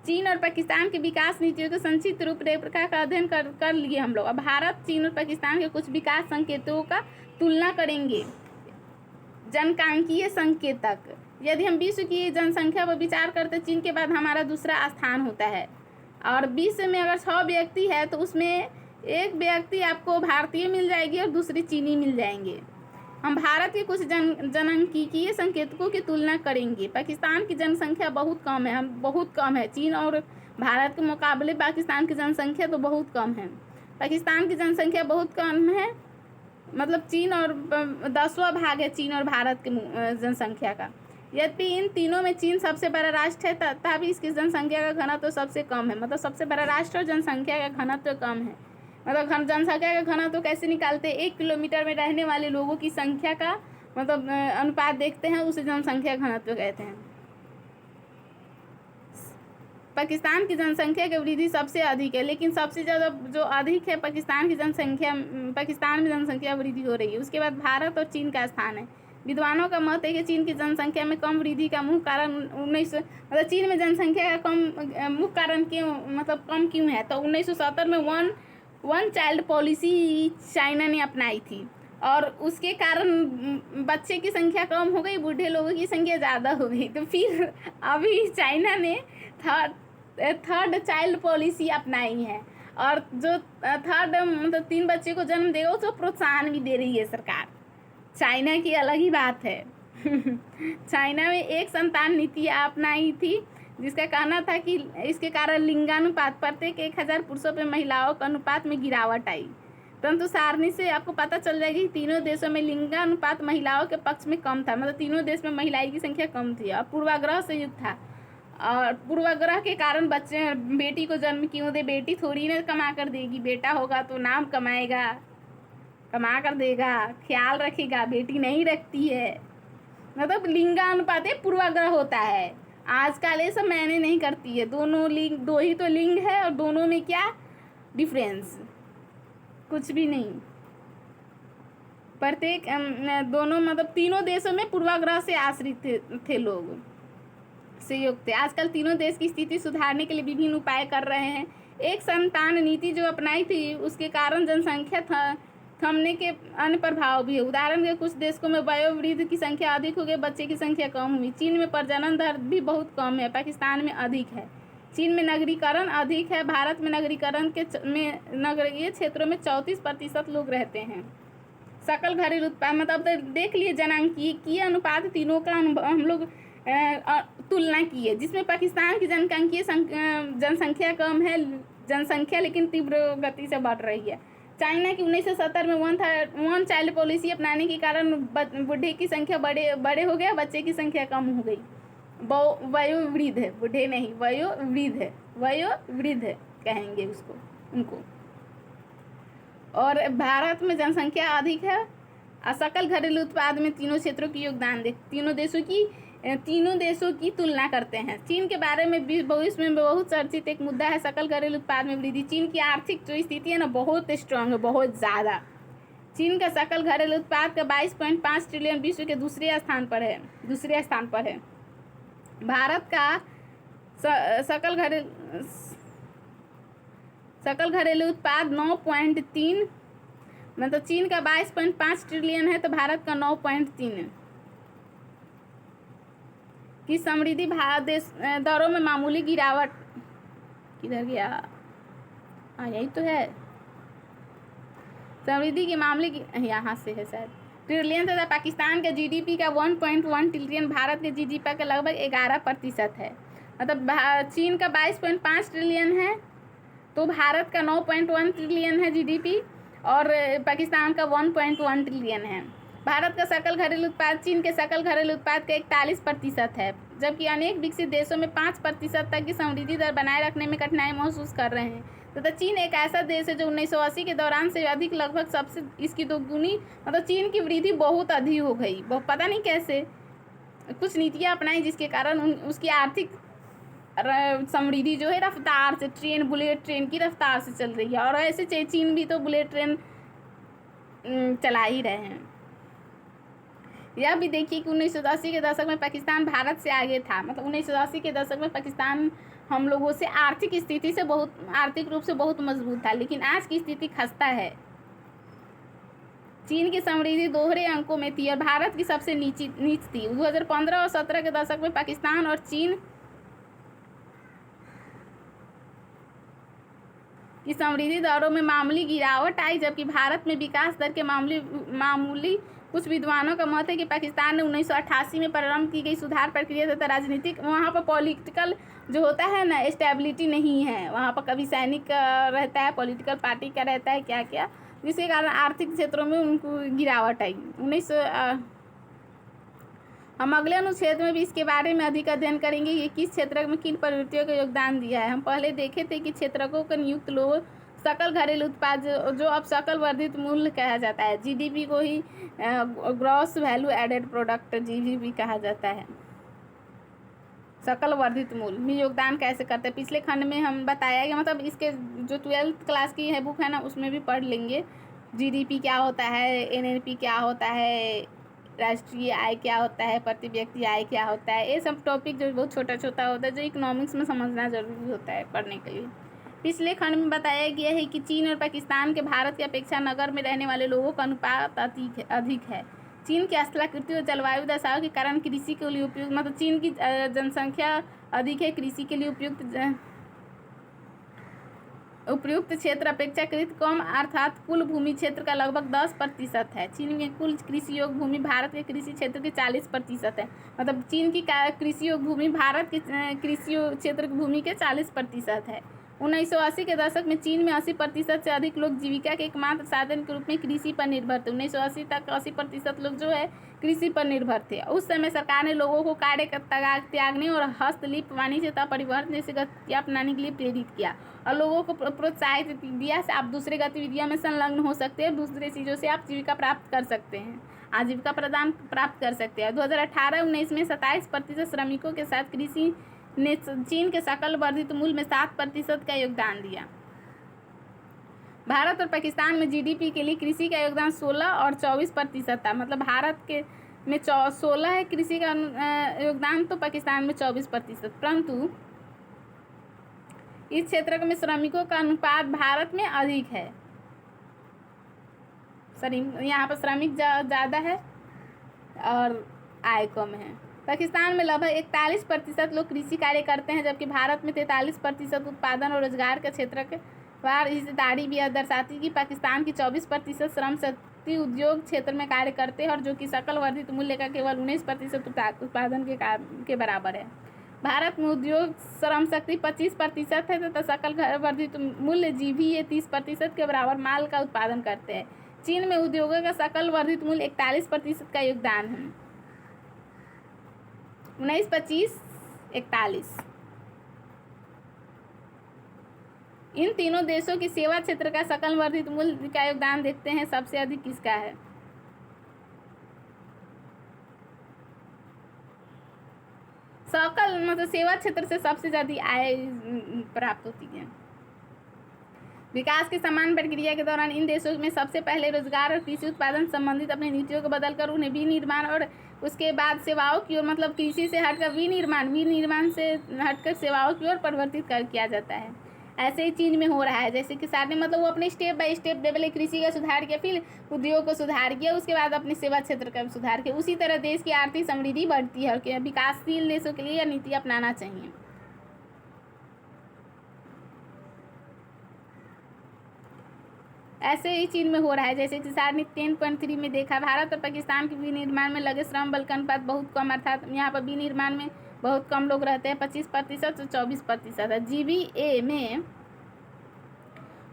चीन और पाकिस्तान के विकास नीतियों के संक्षिप्त रूपरेखा का अध्ययन कर लिए हम लोग। अब भारत, चीन और पाकिस्तान के कुछ विकास संकेतों का तुलना करेंगे। जनकांकीय संकेतक, यदि हम विश्व की जनसंख्या पर विचार करते चीन के बाद हमारा दूसरा स्थान होता है, और विश्व में अगर 6 व्यक्ति है तो उसमें एक व्यक्ति आपको भारतीय मिल जाएगी और दूसरी चीनी मिल जाएंगे। हम भारत के कुछ जनसांख्यिकीय संकेतकों की तुलना करेंगे। पाकिस्तान की जनसंख्या बहुत कम है। चीन और भारत के मुकाबले पाकिस्तान की जनसंख्या तो बहुत कम है। पाकिस्तान की जनसंख्या बहुत कम है, मतलब चीन और 10वां भाग है चीन और भारत के जनसंख्या का। यद्यपि इन तीनों में चीन सबसे बड़ा राष्ट्र है, तथापि इसकी जनसंख्या का घनत्व तो सबसे कम है। मतलब सबसे बड़ा राष्ट्र और जनसंख्या का घनत्व तो कम है। मतलब जनसंख्या का घनत्व तो कैसे निकालते हैं? 1 किलोमीटर में रहने वाले लोगों की संख्या का मतलब अनुपात देखते हैं, उसे जनसंख्या घनत्व कहते हैं। पाकिस्तान की जनसंख्या की वृद्धि सबसे अधिक है, लेकिन सबसे ज़्यादा जो अधिक है पाकिस्तान में जनसंख्या वृद्धि हो रही है। उसके बाद भारत और चीन का स्थान है। विद्वानों का मत है कि चीन की जनसंख्या में कम वृद्धि का मुख्य कारण मतलब चीन में जनसंख्या का कम मुख्य कारण क्यों मतलब कम क्यों है? तो 1970 में वन चाइल्ड पॉलिसी चाइना ने अपनाई थी और उसके कारण बच्चे की संख्या कम हो गई, बूढ़े लोगों की संख्या ज़्यादा हो गई। तो फिर अभी चाइना ने थर्ड चाइल्ड पॉलिसी अपनाई है और जो थर्ड मतलब 3 बच्चे को जन्म देगा उसको प्रोत्साहन भी दे रही है सरकार। चाइना की अलग ही बात है। चाइना में एक संतान नीति अपनाई थी, जिसका कहना था कि इसके कारण लिंगानुपात प्रत्येक 1000 पुरुषों पर महिलाओं का अनुपात में गिरावट आई। परंतु सारणी से आपको पता चल जाएगी कि तीनों देशों में लिंगानुपात महिलाओं के पक्ष में कम था। मतलब तीनों देश में महिलाओं की संख्या कम थी और पूर्वाग्रह से युक्त था। और पूर्वाग्रह के कारण बच्चे बेटी को जन्म क्यों दे? बेटी थोड़ी ना कमा कर देगी, बेटा होगा तो नाम कमाएगा, कमा कर देगा, ख्याल रखेगा। बेटी नहीं रखती है। मतलब लिंगानुपात पूर्वाग्रह होता है। आजकल ये सब मैंने नहीं करती है। दोनों लिंग, 2 ही तो लिंग है और दोनों में क्या डिफरेंस? कुछ भी नहीं। प्रत्येक दोनों मतलब तीनों देशों में पूर्वाग्रह से आश्रित थे लोग, से युक्त थे। आजकल तीनों देश की स्थिति सुधारने के लिए विभिन्न उपाय कर रहे हैं। एक संतान नीति जो अपनाई थी उसके कारण जनसंख्या थमने के अन्य प्रभाव भी है। उदाहरण के कुछ देशों में वयोवृद्ध की संख्या अधिक हो गई, बच्चे की संख्या कम हुई। चीन में प्रजनन दर भी बहुत कम है, पाकिस्तान में अधिक है। चीन में नगरीकरण अधिक है, भारत में नगरीकरण में नगरीय क्षेत्रों में 34% लोग रहते हैं। सकल घरेलू उत्पाद मतलब देख लिए जनांकीय अनुपात तीनों का हम लोग तुलना की है, जिसमें पाकिस्तान की जनसंख्या कम है, जनसंख्या लेकिन तीव्र गति से बढ़ रही है। चाइना की 1970 में वन चाइल्ड पॉलिसी अपनाने के कारण बूढ़े की संख्या बड़े हो गया, बच्चे की संख्या कम हो गई। वयोवृद्ध है, बूढ़े नहीं, वयोवृद्ध कहेंगे उसको उनको। और भारत में जनसंख्या अधिक है और सकल घरेलू उत्पाद में तीनों क्षेत्रों की योगदान तीनों देशों की तुलना करते हैं। चीन के बारे में भविष्य में बहुत चर्चित एक मुद्दा है सकल घरेलू उत्पाद में वृद्धि। चीन की आर्थिक जो स्थिति है ना बहुत स्ट्रांग है, बहुत ज़्यादा। चीन का सकल घरेलू उत्पाद का 22.5 ट्रिलियन विश्व के दूसरे स्थान पर है। भारत का सकल घरेलू उत्पाद 9.3 मतलब चीन का 22.5 ट्रिलियन है तो भारत का 9.3 है। कि समृद्धि भारत देश दरों में मामूली गिरावट, किधर गया? यही तो है। समृद्धि की मामूली यहाँ से है शायद ट्रिलियन तथा पाकिस्तान के जीडीपी का 1.1 ट्रिलियन भारत के जीडीपी का लगभग 11% है। मतलब चीन का 22.5 ट्रिलियन है तो भारत का 9.1 ट्रिलियन है जीडीपी और पाकिस्तान का 1.1 ट्रिलियन है। भारत का सकल घरेलू उत्पाद चीन के सकल घरेलू उत्पाद का 41% है, जबकि अनेक विकसित देशों में 5% तक की समृद्धि दर बनाए रखने में कठिनाई महसूस कर रहे हैं। तथा चीन एक ऐसा देश है जो 1980 के दौरान से अधिक लगभग सबसे इसकी दोगुनी मतलब चीन की वृद्धि बहुत अधिक हो गई। पता नहीं कैसे कुछ नीतियाँ अपनाई जिसके कारण उसकी आर्थिक समृद्धि जो है रफ्तार से बुलेट ट्रेन की रफ्तार से चल रही है। और ऐसे चीन भी तो बुलेट ट्रेन चला ही रहे हैं। यह भी देखिए कि 1980 के दशक में पाकिस्तान भारत से आगे था। मतलब 1980 के दशक में पाकिस्तान हम लोगों से आर्थिक रूप से बहुत मजबूत था, लेकिन आज की स्थिति खस्ता है। चीन की समृद्धि दोहरे अंकों में थी और भारत की सबसे नीच थी। 2015 और 17 के दशक में पाकिस्तान और चीन की समृद्धि दरों में मामूली गिरावट आई, जबकि भारत में विकास दर के मामूली कुछ विद्वानों का मत है कि पाकिस्तान ने 1988 में प्रारंभ की गई सुधार प्रक्रिया तथा राजनीतिक वहाँ पर पॉलिटिकल जो होता है ना स्टेबिलिटी नहीं है। वहाँ पर कभी सैनिक का रहता है, पॉलिटिकल पार्टी का रहता है, क्या क्या, जिसके कारण आर्थिक क्षेत्रों में उनको गिरावट आई। हम अगले अनुच्छेद में भी इसके बारे में अधिक अध्ययन करेंगे कि किस क्षेत्र में किन प्रवृत्तियों का योगदान दिया है। हम पहले देखे थे कि क्षेत्रकों का नियुक्त लोग सकल घरेलू उत्पाद जो अब सकल वर्धित मूल्य कहा जाता है, जीडीपी को ही gross value added product GVP कहा जाता है। सकल वर्धित मूल्य में योगदान कैसे करते हैं पिछले खंड में हम बताया कि मतलब इसके जो 12th क्लास की है बुक है ना, उसमें भी पढ़ लेंगे। जीडीपी क्या होता है, एनएनपी क्या होता है, राष्ट्रीय आय क्या होता है, प्रति व्यक्ति आय क्या होता है, ये सब टॉपिक जो बहुत छोटा छोटा होता है, जो इकोनॉमिक्स में समझना जरूरी होता है पढ़ने के लिए। पिछले खंड में बताया गया है कि चीन और पाकिस्तान के भारत की अपेक्षा नगर में रहने वाले लोगों का अनुपात अधिक है। चीन की स्थलाकृति और जलवायु दशाओं के कारण कृषि के लिए उपयुक्त, मतलब चीन की जनसंख्या अधिक है, कृषि के लिए उपयुक्त क्षेत्र अपेक्षाकृत कम, अर्थात कुल भूमि क्षेत्र का लगभग 10% है। चीन में कुल कृषि योग्य भूमि भारत के कृषि क्षेत्र के 40% है। मतलब चीन की कृषि योग्य भूमि भारत के कृषि क्षेत्र की भूमि के 40% है। 1980 के दशक में चीन में 80% से अधिक लोग जीविका के एकमात्र साधन के रूप में कृषि पर निर्भर थे। 1980 तक 80% लोग जो है कृषि पर निर्भर थे। उस समय सरकार ने लोगों को कार्य त्यागने और हस्तलिपि वाणिज्य परिवहन जैसी गतिविधियाँ अपनाने के लिए प्रेरित किया और लोगों को प्रोत्साहित दिया से आप दूसरे गतिविधियों में संलग्न हो सकते हैं, दूसरे चीज़ों से आप जीविका प्राप्त कर सकते हैं, आजीविका प्रदान प्राप्त कर सकते हैं। 2018-19 में 27% श्रमिकों के साथ कृषि ने चीन के सकल वर्धित मूल्य में 7% का योगदान दिया। भारत और पाकिस्तान में जीडीपी के लिए कृषि का योगदान 16 और 24% था। मतलब भारत के में 16 है कृषि का योगदान, तो पाकिस्तान में 24%। परंतु इस क्षेत्र में श्रमिकों का अनुपात भारत में अधिक है। यहाँ पर श्रमिक ज़्यादा है और आय कम है। पाकिस्तान में लगभग 41% लोग कृषि कार्य करते हैं, जबकि भारत में 43% उत्पादन और रोजगार के क्षेत्र के बाहर हिस्सेदारी भी दर्शाती है कि पाकिस्तान की 24% श्रम शक्ति उद्योग क्षेत्र में कार्य करते हैं और जो कि सकल वर्धित मूल्य का केवल 19% उत्पादन के बराबर है। भारत में उद्योग श्रम शक्ति 25% है तथा सकल वर्धित मूल्य जीवी 30% के बराबर माल का उत्पादन करते हैं। चीन में उद्योगों का सकल वर्धित मूल्य 41% का योगदान है। 19, 25, 41 इन तीनों देशों की सेवा क्षेत्र का सकल वर्धित मूल्य का योगदान देखते हैं सबसे अधिक किसका है। सकल मतलब सेवा क्षेत्र से सबसे ज्यादा आय प्राप्त होती है। विकास की समान प्रक्रिया के दौरान इन देशों में सबसे पहले रोजगार और कृषि उत्पादन संबंधित अपनी नीतियों को बदलकर उन्हें विनिर्माण और उसके बाद सेवाओं की ओर, मतलब कृषि से हटकर विनिर्माण से हटकर सेवाओं की ओर परिवर्तित किया जाता है। ऐसे ही चीन में हो रहा है, जैसे कि साथ में मतलब वो अपने स्टेप बाय स्टेप पहले कृषि का सुधार किया, फिर उद्योग को सुधार किया, उसके बाद अपने सेवा क्षेत्र का सुधार किया। उसी तरह देश की आर्थिक समृद्धि बढ़ती है और विकासशील देशों के लिए यह नीति अपनाना चाहिए। ऐसे ही चीन में हो रहा है, जैसे कि सारणी 10.3 में देखा, भारत और पाकिस्तान के विनिर्माण में लगे श्रम बल का अनुपात बहुत कम, अर्थात यहाँ पर विनिर्माण में बहुत कम लोग रहते हैं, 25% और 24% है। जीबीए में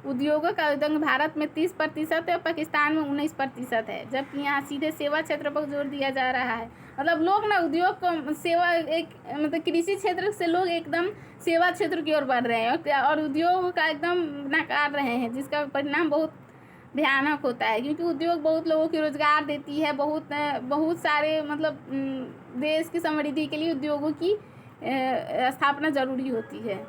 उद्योगों का योगदान भारत में 30% है और पाकिस्तान में 19% है, जबकि यहाँ सीधे सेवा क्षेत्र पर जोर दिया जा रहा है। मतलब लोग ना उद्योग को सेवा मतलब कृषि क्षेत्र से लोग एकदम सेवा क्षेत्र की ओर बढ़ रहे हैं और उद्योग का एकदम नकार रहे हैं, जिसका परिणाम बहुत भयानक होता है, क्योंकि उद्योग बहुत लोगों को रोजगार देती है। बहुत सारे मतलब देश की समृद्धि के लिए उद्योगों की स्थापना जरूरी होती है।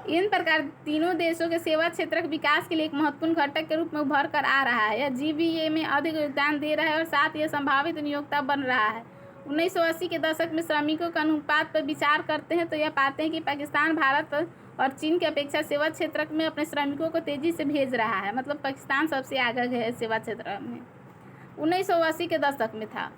इन प्रकार तीनों देशों के सेवा क्षेत्र के विकास के लिए एक महत्वपूर्ण घटक के रूप में उभर कर आ रहा है। यह जीबीए में अधिक योगदान दे रहा है और साथ ही संभावित नियोक्ता बन रहा है। 1980 के दशक में श्रमिकों के अनुपात पर विचार करते हैं तो यह पाते हैं कि पाकिस्तान भारत और चीन की अपेक्षा सेवा क्षेत्र में अपने श्रमिकों को तेजी से भेज रहा है। मतलब पाकिस्तान सबसे आगे है सेवा क्षेत्र में। 1980 के दशक में था।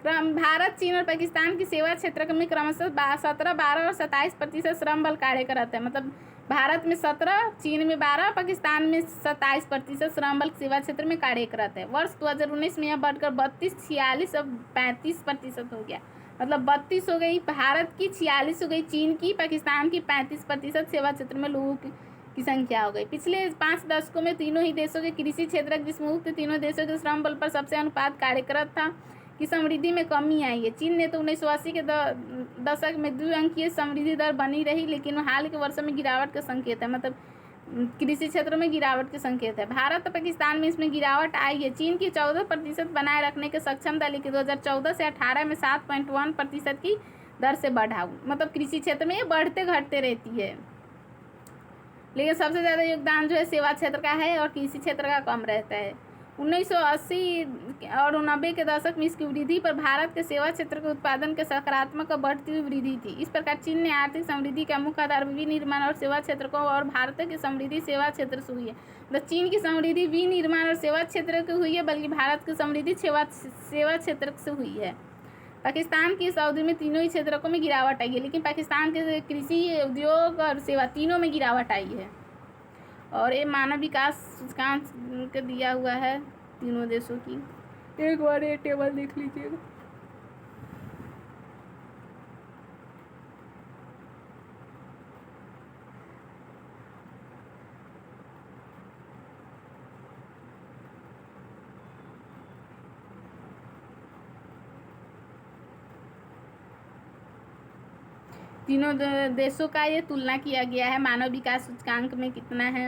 भारत, चीन और पाकिस्तान की सेवा क्षेत्र में क्रमशः 17, 12 और 27% श्रम बल कार्य करते हैं। मतलब भारत में 17, चीन में 12, पाकिस्तान में 27% श्रम बल सेवा क्षेत्र में कार्य करते हैं। वर्ष 2019 में यह बढ़कर 32, 46 और 35% हो गया। मतलब 32 हो गई भारत की, 46 हो गई चीन की, पाकिस्तान की 35% सेवा क्षेत्र में लोगों की की संख्या हो गई। पिछले 5 दशकों में तीनों ही देशों के कृषि क्षेत्र जिसमें उक्त तीनों देशों के श्रम बल पर सबसे अनुपात कार्यरत था की समृद्धि में कमी आई है। चीन ने तो 1980 के दशक में द्विअंकीय समृद्धि दर बनी रही, लेकिन हाल के वर्षों में गिरावट का संकेत है, मतलब कृषि क्षेत्र में गिरावट के संकेत है। भारत और पाकिस्तान में इसमें गिरावट आई है। चीन की 14% बनाए रखने के सक्षम था, लेकिन 2014 से 18 में 7.1% की दर से बढ़ा, मतलब कृषि क्षेत्र में ये बढ़ते घटते रहती है। लेकिन सबसे ज़्यादा योगदान जो है सेवा क्षेत्र का है और कृषि क्षेत्र का कम रहता है। 1980 और 90 के दशक में इसकी वृद्धि पर भारत के सेवा क्षेत्र के उत्पादन के सकारात्मक और बढ़ती हुई वृद्धि थी। इस प्रकार चीन ने आर्थिक समृद्धि का मुख्य आधार विनिर्माण और सेवा क्षेत्र को, और भारत की समृद्धि सेवा क्षेत्र से हुई है। मतलब चीन की समृद्धि विनिर्माण और सेवा क्षेत्र की हुई है, बल्कि भारत की समृद्धि सेवा क्षेत्र से हुई है। पाकिस्तान की इस अवधि में तीनों ही क्षेत्रों में गिरावट आई है, लेकिन पाकिस्तान के कृषि, उद्योग और सेवा तीनों में गिरावट आई है। और ये मानव विकास सूचकांक के दिया हुआ है तीनों देशों की। एक बार ये टेबल देख लीजिएगा। तीनों देशों का ये तुलना किया गया है। मानव विकास सूचकांक में कितना है,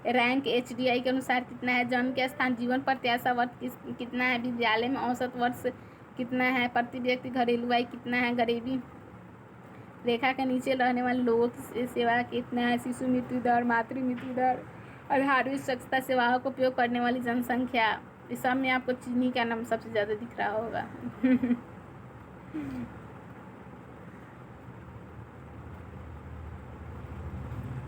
रैंक HDI के अनुसार कितना है, जन्म के स्थान, जीवन प्रत्याशा वर्ष कितना है, विद्यालय में औसत वर्ष कितना है, प्रति व्यक्ति घरेलू आय कितना है, गरीबी रेखा के नीचे रहने वाले लोगों की सेवा कितना है, शिशु मृत्यु दर, मातृ मृत्यु दर, आधारभूत स्वच्छता सेवाओं का उपयोग करने वाली जनसंख्या। इस सब में आपको चीनी का नाम सबसे ज़्यादा दिख रहा होगा।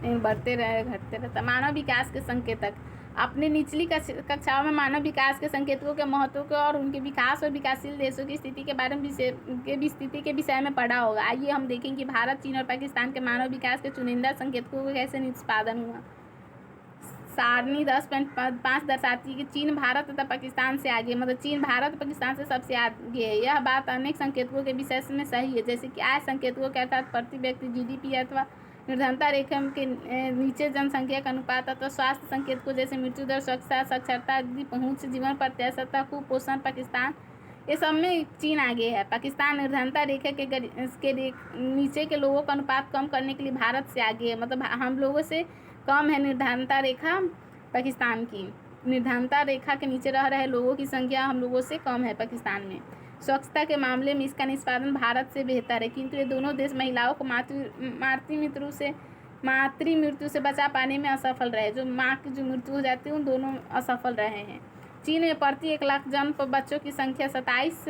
बढ़ते रहे घटते रहता। मानव विकास के संकेतक। अपने निचली कक्षाओं में मानव विकास के संकेतकों के महत्व को और उनके विकास और विकासशील देशों की स्थिति के बारे में स्थिति के विषय में पढ़ा होगा। आइए हम देखें कि भारत, चीन और पाकिस्तान के मानव विकास के चुनिंदा संकेतकों को कैसे निष्पादन हुआ। सारणी 10.5 दर्शाती है कि चीन भारत तथा पाकिस्तान से आगे, मतलब चीन भारत पाकिस्तान से सबसे आगे है। यह बात अनेक संकेतकों के विषय में सही है, जैसे कि आय संकेतकों के अर्थात प्रति व्यक्ति GDP अथवा निर्धनता रेखा के नीचे जनसंख्या का अनुपात, अथवा स्वास्थ्य संकेतकों जैसे मृत्यु दर, स्वच्छता, साक्षरता आदि, पहुंच, जीवन प्रत्याशा, कुपोषण, पाकिस्तान ये सब में चीन आगे है। पाकिस्तान निर्धनता रेखा के नीचे के लोगों का अनुपात कम करने के लिए भारत से आगे है, मतलब हम लोगों से कम है निर्धनता रेखा पाकिस्तान की। निर्धनता रेखा के नीचे रह रहे लोगों की संख्या हम लोगों से कम है पाकिस्तान में। स्वच्छता के मामले में इसका निष्पादन भारत से बेहतर है, किंतु ये दोनों देश महिलाओं को मातृ मृत्यु से बचा पाने में असफल रहे। जो माँ की जो मृत्यु हो जाती है उन दोनों असफल रहे हैं। चीन में प्रति 1 लाख जन्म पर बच्चों की संख्या 27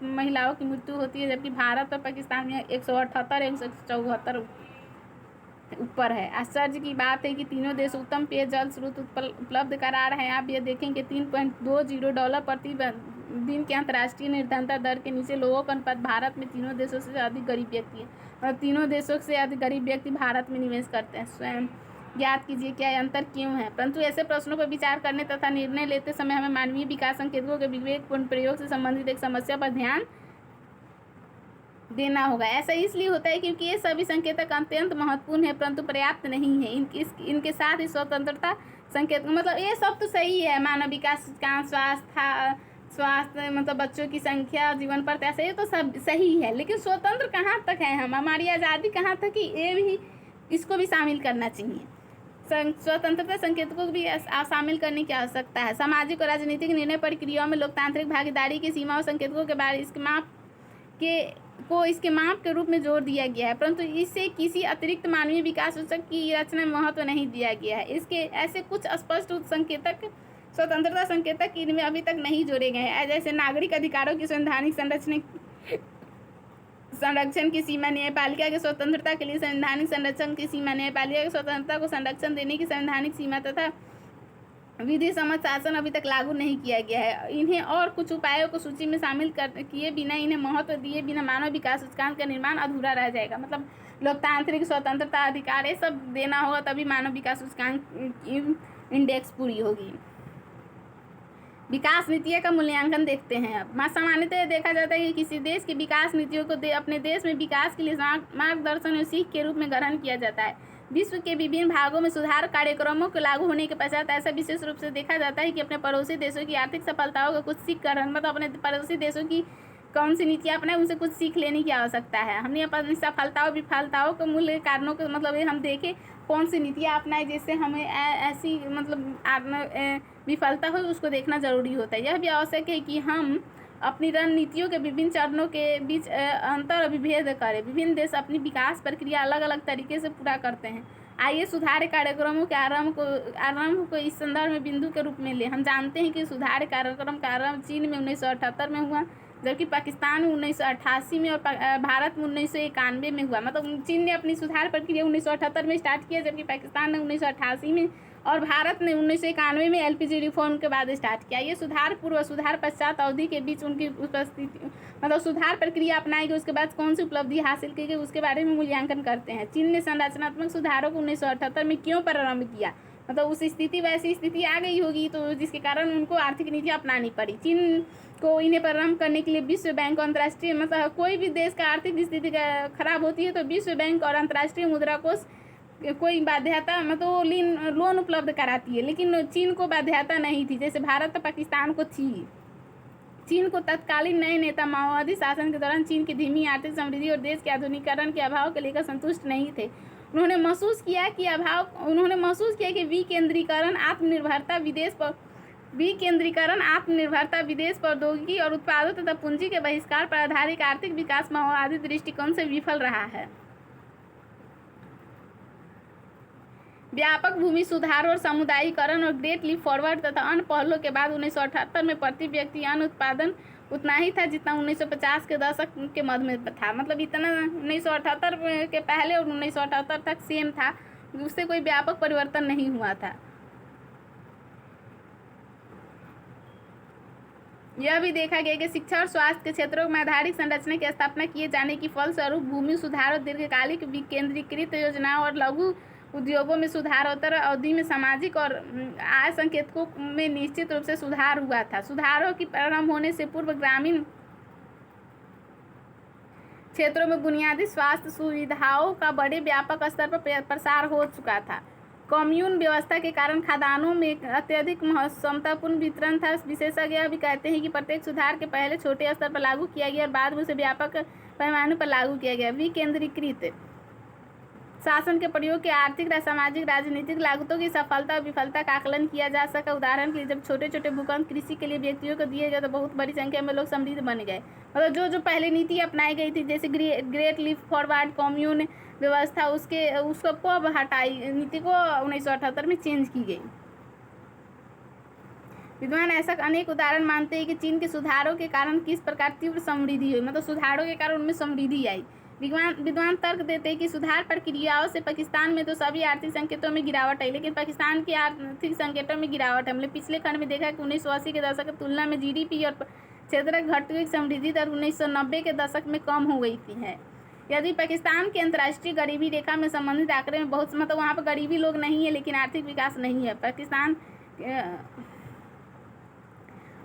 महिलाओं की मृत्यु होती है, जबकि भारत और पाकिस्तान में 178 या 174 ऊपर है। आश्चर्य की बात है कि तीनों देश उत्तम पेयजल स्रोत उपलब्ध करा रहे हैं। आप ये देखें कि $3.20 प्रति दिन के अंतर्राष्ट्रीय निर्धनता दर के नीचे लोगों का अनुपात भारत में तीनों देशों से अधिक गरीब व्यक्ति है, और तीनों देशों से अधिक गरीब व्यक्ति भारत में निवेश करते हैं। स्वयं ज्ञात कीजिए क्या अंतर क्यों है। परंतु ऐसे प्रश्नों पर विचार करने तथा निर्णय लेते समय हमें मानवीय विकास संकेतकों के विवेकपूर्ण प्रयोग से संबंधित एक समस्या पर ध्यान देना होगा। ऐसा इसलिए होता है क्योंकि ये सभी संकेतक अत्यंत महत्वपूर्ण है, परंतु पर्याप्त नहीं है। इनके साथ ही स्वतंत्रता संकेत, मतलब ये सब तो सही है, मानव विकास सूचकांक, स्वास्थ्य, मतलब बच्चों की संख्या, जीवन प्रत्याशा, ये तो सब सही है, लेकिन स्वतंत्र कहाँ तक है हम, हमारी आज़ादी कहाँ तक कि ये भी इसको भी शामिल करना चाहिए। स्वतंत्रता संकेतकों को भी शामिल करने की आवश्यकता है। सामाजिक और राजनीतिक निर्णय प्रक्रियाओं में लोकतांत्रिक भागीदारी की सीमा और संकेतकों के बारे इसके माप के रूप में जोर दिया गया है, परंतु इससे किसी अतिरिक्त मानवीय विकास सूचक की रचना में महत्व नहीं दिया गया है। इसके ऐसे कुछ स्पष्ट संकेतक स्वतंत्रता संकेतक इनमें अभी तक नहीं जोड़े गए हैं, जैसे नागरिक अधिकारों की संवैधानिक संरक्षण की सीमा, न्यायपालिका की स्वतंत्रता के लिए संवैधानिक संरक्षण की सीमा, न्यायपालिका की स्वतंत्रता को संरक्षण देने की संवैधानिक सीमा तथा विधि सम्मत शासन अभी तक लागू नहीं किया गया है। इन्हें और कुछ उपायों को सूची में शामिल किए बिना, इन्हें महत्व दिए बिना मानव विकास सूचकांक का निर्माण अधूरा रह जाएगा। मतलब लोकतांत्रिक स्वतंत्रता अधिकार ये सब देना होगा, तभी मानव विकास सूचकांक इंडेक्स पूरी होगी। विकास नीतियों का मूल्यांकन देखते हैं। अब सामान्यतः देखा जाता है कि किसी देश की विकास नीतियों को अपने देश में विकास के लिए मार्गदर्शन और सीख के रूप में ग्रहण किया जाता है। विश्व के विभिन्न भागों में सुधार कार्यक्रमों के लागू होने के पश्चात ऐसा विशेष रूप से देखा जाता है कि अपने पड़ोसी देशों की आर्थिक सफलताओं का कुछ सीख कर, मतलब अपने पड़ोसी देशों की कौन सी नीतियाँ अपनाएं, उनसे कुछ सीख लेने की आवश्यकता है। हमने अपनी सफलताओं विफलताओं के मूल कारणों के मतलब ये हम देखें कौन सी नीतियाँ अपनाएं जिससे हमें ऐसी मतलब विफलता हो, उसको देखना ज़रूरी होता है। यह भी आवश्यक है कि हम अपनी रणनीतियों के विभिन्न चरणों के बीच अंतर अभिभेद करें। विभिन्न देश अपनी विकास प्रक्रिया अलग अलग तरीके से पूरा करते हैं। आइए सुधार कार्यक्रमों के आरंभ को इस संदर्भ में बिंदु के रूप में ले। हम जानते हैं कि सुधार कार्यक्रम का आरंभ चीन में 1978 में हुआ, जबकि पाकिस्तान में 1988 में और भारत में 1991 में हुआ। मतलब चीन ने अपनी सुधार प्रक्रिया 1978 में स्टार्ट किया, जबकि पाकिस्तान ने 1988 में और भारत ने 1991 में एलपीजी रिफॉर्म के बाद स्टार्ट किया। ये सुधार पूर्व और सुधार पश्चात अवधि के बीच उनकी उपस्थिति, मतलब सुधार प्रक्रिया अपनाई गई, उसके बाद कौन सी उपलब्धि हासिल की गई, उसके बारे में मूल्यांकन करते हैं। चीन ने संरचनात्मक सुधारों को 1978 में क्यों प्रारंभ किया, मतलब उस स्थिति वैसी स्थिति आ गई होगी तो जिसके कारण उनको आर्थिक नीति अपनानी पड़ी। चीन को इन्हें प्रारंभ करने के लिए विश्व बैंक और अंतर्राष्ट्रीय, मतलब कोई भी देश का आर्थिक स्थिति खराब होती है तो विश्व बैंक और अंतर्राष्ट्रीय मुद्रा कोष कोई बाध्यता मतलब लोन उपलब्ध कराती है, लेकिन चीन को बाध्यता नहीं थी, जैसे भारत और पाकिस्तान को थी। चीन को तत्कालीन नए नेता माओवादी शासन के दौरान चीन की धीमी आर्थिक समृद्धि और देश के आधुनिकीकरण के अभाव के लेकर संतुष्ट नहीं थे। उन्होंने महसूस किया कि विकेंद्रीकरण, आत्मनिर्भरता, विदेश प्रौद्योगिकी और उत्पादों तथा पूंजी के बहिष्कार पर आधारित आर्थिक विकास माओवादी दृष्टिकोण से विफल रहा है। व्यापक भूमि सुधार और समुदायीकरण और ग्रेट लीप फॉरवर्ड तथा अन्य पहलों के बाद 1978 में प्रति व्यक्ति अन्न उत्पादन उतना ही था जितना 1950 के दशक के मध्य में था। मतलब इतना 1978 के पहले और 1978 तक सेम था, उससे कोई व्यापक परिवर्तन नहीं हुआ था। यह भी देखा गया कि शिक्षा और स्वास्थ्य के क्षेत्रों में आधारित संरचना की स्थापना किए जाने की फलस्वरूप भूमि सुधार और दीर्घकालिक विकेंद्रीकृत योजनाओं और लघु उद्योगों में सुधारोत्तर अवधि में सामाजिक और आय संकेतकों में निश्चित रूप से सुधार हुआ था। सुधारों की प्रारंभ होने से पूर्व ग्रामीण क्षेत्रों में बुनियादी स्वास्थ्य सुविधाओं का बड़े व्यापक स्तर पर प्रसार हो चुका था। कम्यून व्यवस्था के कारण खदानों में अत्यधिक समतापूर्ण वितरण था। विशेषज्ञ भी कहते हैं कि प्रत्येक सुधार के पहले छोटे स्तर पर लागू किया गया और बाद में उसे व्यापक पैमाने पर लागू किया गया। विकेंद्रीकृत शासन के प्रयोग के आर्थिक, सामाजिक, राजनीतिक लागतों की सफलता और विफलता का आकलन किया जा सका। उदाहरण के लिए जब छोटे छोटे भूखंड कृषि के लिए व्यक्तियों को दिए गए तो बहुत बड़ी संख्या में लोग समृद्ध बन गए। मतलब जो पहले नीति अपनाई गई थी, जैसे ग्रेट लीप फॉरवर्ड, कम्यून व्यवस्था, उसको अब हटाई, नीति को 1978 में चेंज की गई। विद्वान ऐसा अनेक उदाहरण मानते हैं कि चीन के सुधारों के कारण किस प्रकार तीव्र समृद्धि हुई, मतलब सुधारों के कारण उनमें समृद्धि आई। विद्वान तर्क देते हैं कि सुधार प्रक्रियाओं से पाकिस्तान में तो सभी आर्थिक संकेतों में गिरावट है, लेकिन पाकिस्तान की आर्थिक संकेतों में गिरावट है। हमने पिछले खंड में देखा कि 1980 के दशक की तुलना में जीडीपी और क्षेत्र घटती समृद्धि दर 1990 के दशक में कम हो गई थी है। यदि पाकिस्तान के अंतर्राष्ट्रीय गरीबी रेखा में संबंधित आंकड़े में बहुत, मतलब वहाँ पर गरीबी लोग नहीं है लेकिन आर्थिक विकास नहीं है। पाकिस्तान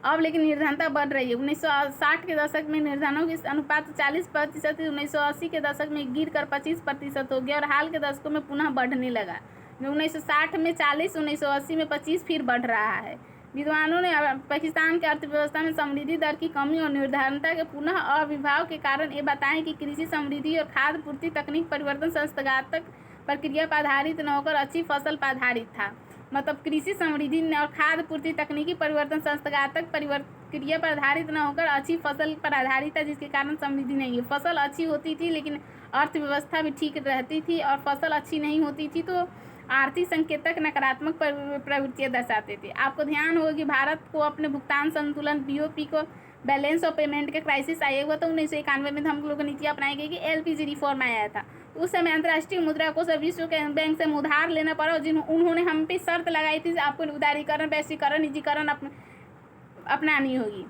अब लेकिन निर्धनता बढ़ रही है। 1960 के दशक में निर्धनों की अनुपात 40% 1980 के दशक में गिरकर 25% हो गया और हाल के दशकों में पुनः बढ़ने लगा। 1960 में 40, 1980 में 25 फिर बढ़ रहा है। विद्वानों ने पाकिस्तान की अर्थव्यवस्था में समृद्धि दर की कमी और निर्धनता के पुनः अविभाव के कारण ये बताएं कि कृषि समृद्धि और खाद्य पूर्ति तकनीक परिवर्तन संस्थागत प्रक्रिया पर आधारित न होकर अच्छी फसल पर आधारित था। मतलब कृषि समृद्धि और खाद्य पूर्ति तकनीकी परिवर्तन संस्थागत प्रक्रिया पर आधारित न होकर अच्छी फसल पर आधारित है, जिसके कारण समृद्धि नहीं है। फसल अच्छी होती थी लेकिन अर्थव्यवस्था भी ठीक रहती थी, और फसल अच्छी नहीं होती थी तो आर्थिक संकेतक नकारात्मक प्रवृत्तियाँ दर्शाते थे। आपको ध्यान होगा कि भारत को अपने भुगतान संतुलन बीओपी को बैलेंस ऑफ पेमेंट का क्राइसिस आया हुआ था। 1991 में हम लोगों को नीति अपनाई गई कि एलपीजी रिफॉर्म आया था। उस समय अंतर्राष्ट्रीय मुद्रा कोष और विश्व के बैंक से उधार लेना पड़ा, उन्होंने हम पे शर्त लगाई थी आपको उदारीकरण, वैश्वीकरण, निजीकरण अपनानी होगी।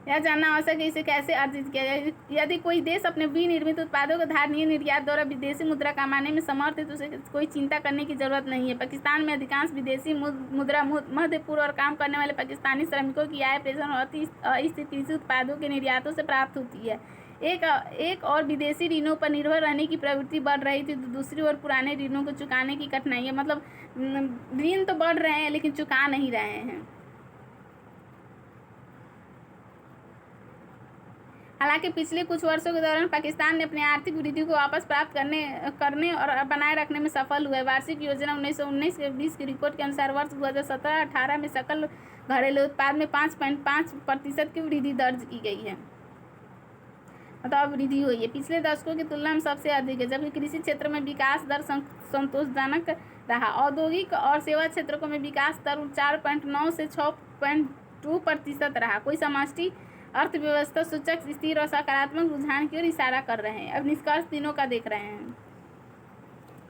यह जानना आवश्यक है इसे कैसे अर्जित किया जाए। यदि कोई देश अपने विनिर्मित उत्पादों को धारणीय निर्यात द्वारा विदेशी मुद्रा कमाने में समर्थ है तो उसे कोई चिंता करने की जरूरत नहीं है। पाकिस्तान में अधिकांश विदेशी मुद्रा मध्य पूर्व और काम करने वाले पाकिस्तानी श्रमिकों की आय पेंशन और अस्थिर कृषि उत्पादों के निर्यातों से प्राप्त होती है। एक और विदेशी ऋणों पर निर्भर रहने की प्रवृत्ति बढ़ रही थी, तो दूसरी ओर पुराने ऋणों को चुकाने की कठिनाइयाँ, मतलब ऋण तो बढ़ रहे हैं लेकिन चुका नहीं रहे हैं। हालांकि पिछले कुछ वर्षों के दौरान पाकिस्तान ने अपनी आर्थिक वृद्धि को वापस प्राप्त करने और बनाए रखने में सफल हुआ है। वार्षिक योजना 1919-20 की रिपोर्ट के अनुसार वर्ष 2017-18 में सकल घरेलू उत्पाद में 5.5% की वृद्धि दर्ज की गई है, मतलब वृद्धि हुई है। पिछले दशकों की तुलना में सबसे अधिक है, जबकि कृषि क्षेत्र में विकास दर संतोषजनक रहा। औद्योगिक और सेवा क्षेत्रों में विकास दर 4.9 से 6.2% रहा। कोई समष्टि अर्थव्यवस्था सूचक स्थिर और सकारात्मक रुझान की ओर इशारा कर रहे हैं। अब निष्कर्ष तीनों का देख रहे हैं।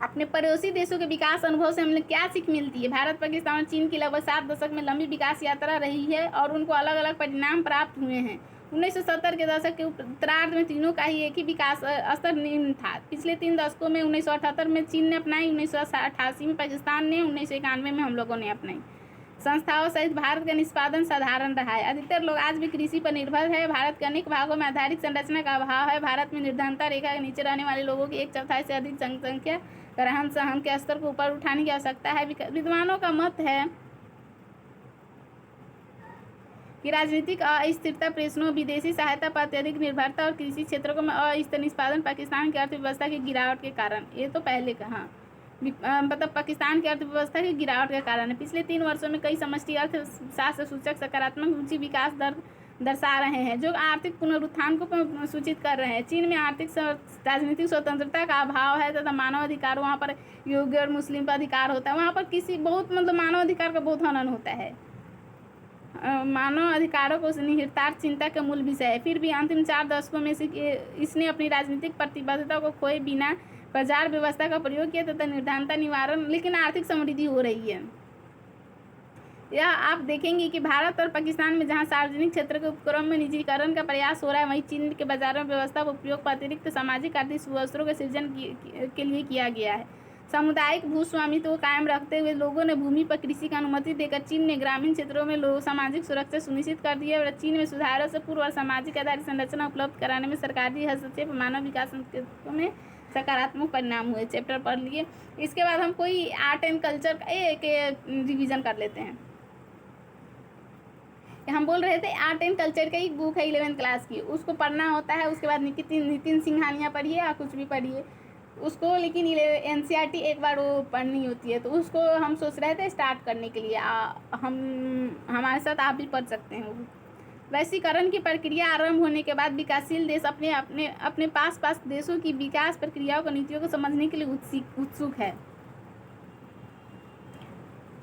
अपने पड़ोसी देशों के विकास अनुभव से हमें क्या सीख मिलती है? भारत, पाकिस्तान और चीन की लगभग 7 दशक में लंबी विकास यात्रा रही है और उनको अलग अलग परिणाम प्राप्त हुए हैं। 1970 के दशक के उत्तरार्ध में तीनों का ही एक ही विकास स्तर निम्न था। पिछले 3 दशकों में 1978 में चीन ने अपनाई, 1988 में पाकिस्तान ने, 1991 में हम लोगों ने अपनाई। संस्थाओं सहित भारत का निष्पादन साधारण रहा है। अधिकतर लोग आज भी कृषि पर निर्भर है। भारत के अनेक भागों में आधारिक संरचना का अभाव है। भारत में निर्धनता रेखा के नीचे रहने वाले लोगों की 1/4 से अधिक जनसंख्या रहन सहन के स्तर को ऊपर उठाने की आवश्यकता है। विद्वानों का मत है कि राजनीतिक अस्थिरता, प्रेषणों, विदेशी सहायता पर अत्यधिक निर्भरता और कृषि क्षेत्रों में अस्थिर निष्पादन पाकिस्तान की अर्थव्यवस्था की गिरावट के कारण, ये तो पहले कहा, मतलब पाकिस्तान की अर्थव्यवस्था की गिरावट के कारण है। पिछले 3 वर्षों में कई समष्टि अर्थशास्त्र सूचक सकारात्मक रुचि विकास दर दर्शा रहे हैं, जो आर्थिक पुनरुत्थान को सूचित कर रहे हैं। चीन में आर्थिक राजनीतिक स्वतंत्रता का अभाव है तथा मानव अधिकार, वहाँ पर योग्य और मुस्लिम का अधिकार होता है, वहाँ पर मतलब मानव अधिकार का बहुत हनन होता है। मानव अधिकारों को निहितार्थ चिंता का मूल विषय है। फिर भी अंतिम 4 दशकों में से इसने अपनी राजनीतिक प्रतिबद्धता को खोए बिना बाजार व्यवस्था का प्रयोग किया तथा निर्धनता निवारण, लेकिन आर्थिक समृद्धि हो रही है। यह आप देखेंगे कि भारत और पाकिस्तान में जहां सार्वजनिक क्षेत्र के उपक्रम में निजीकरण का प्रयास हो रहा है, वहीं चीन के बाजारों में व्यवस्था का उपयोग अतिरिक्त सामाजिक आर्थिक सुअवसरों के सृजन के लिए किया गया है। सामुदायिक भूस्वामित्व को कायम रखते हुए लोगों ने भूमि पर कृषि की अनुमति देकर चीन ने ग्रामीण क्षेत्रों में सामाजिक सुरक्षा सुनिश्चित कर दी है और चीन में सुधारों से पूर्व और सामाजिक आधारित संरचना उपलब्ध कराने में सरकारी हस्तक्षेप मानव विकास संकेतों में सकारात्मक परिणाम हुए। चैप्टर पढ़ लिए। इसके बाद हम कोई आर्ट एंड कल्चर का एक रिवीजन कर लेते हैं। हम बोल रहे थे आर्ट एंड कल्चर का एक बुक है 11th क्लास की, उसको पढ़ना होता है। उसके बाद नितिन सिंघानिया पढ़िए या कुछ भी पढ़िए उसको, लेकिन NCERT एक बार वो पढ़नी होती है, तो उसको हम सोच रहे थे स्टार्ट करने के लिए। हमारे साथ आप भी पढ़ सकते हैं। वैश्वीकरण की प्रक्रिया आरंभ होने के बाद विकासशील देश अपने पास देशों की विकास प्रक्रियाओं और नीतियों को समझने के लिए उत्सुक है।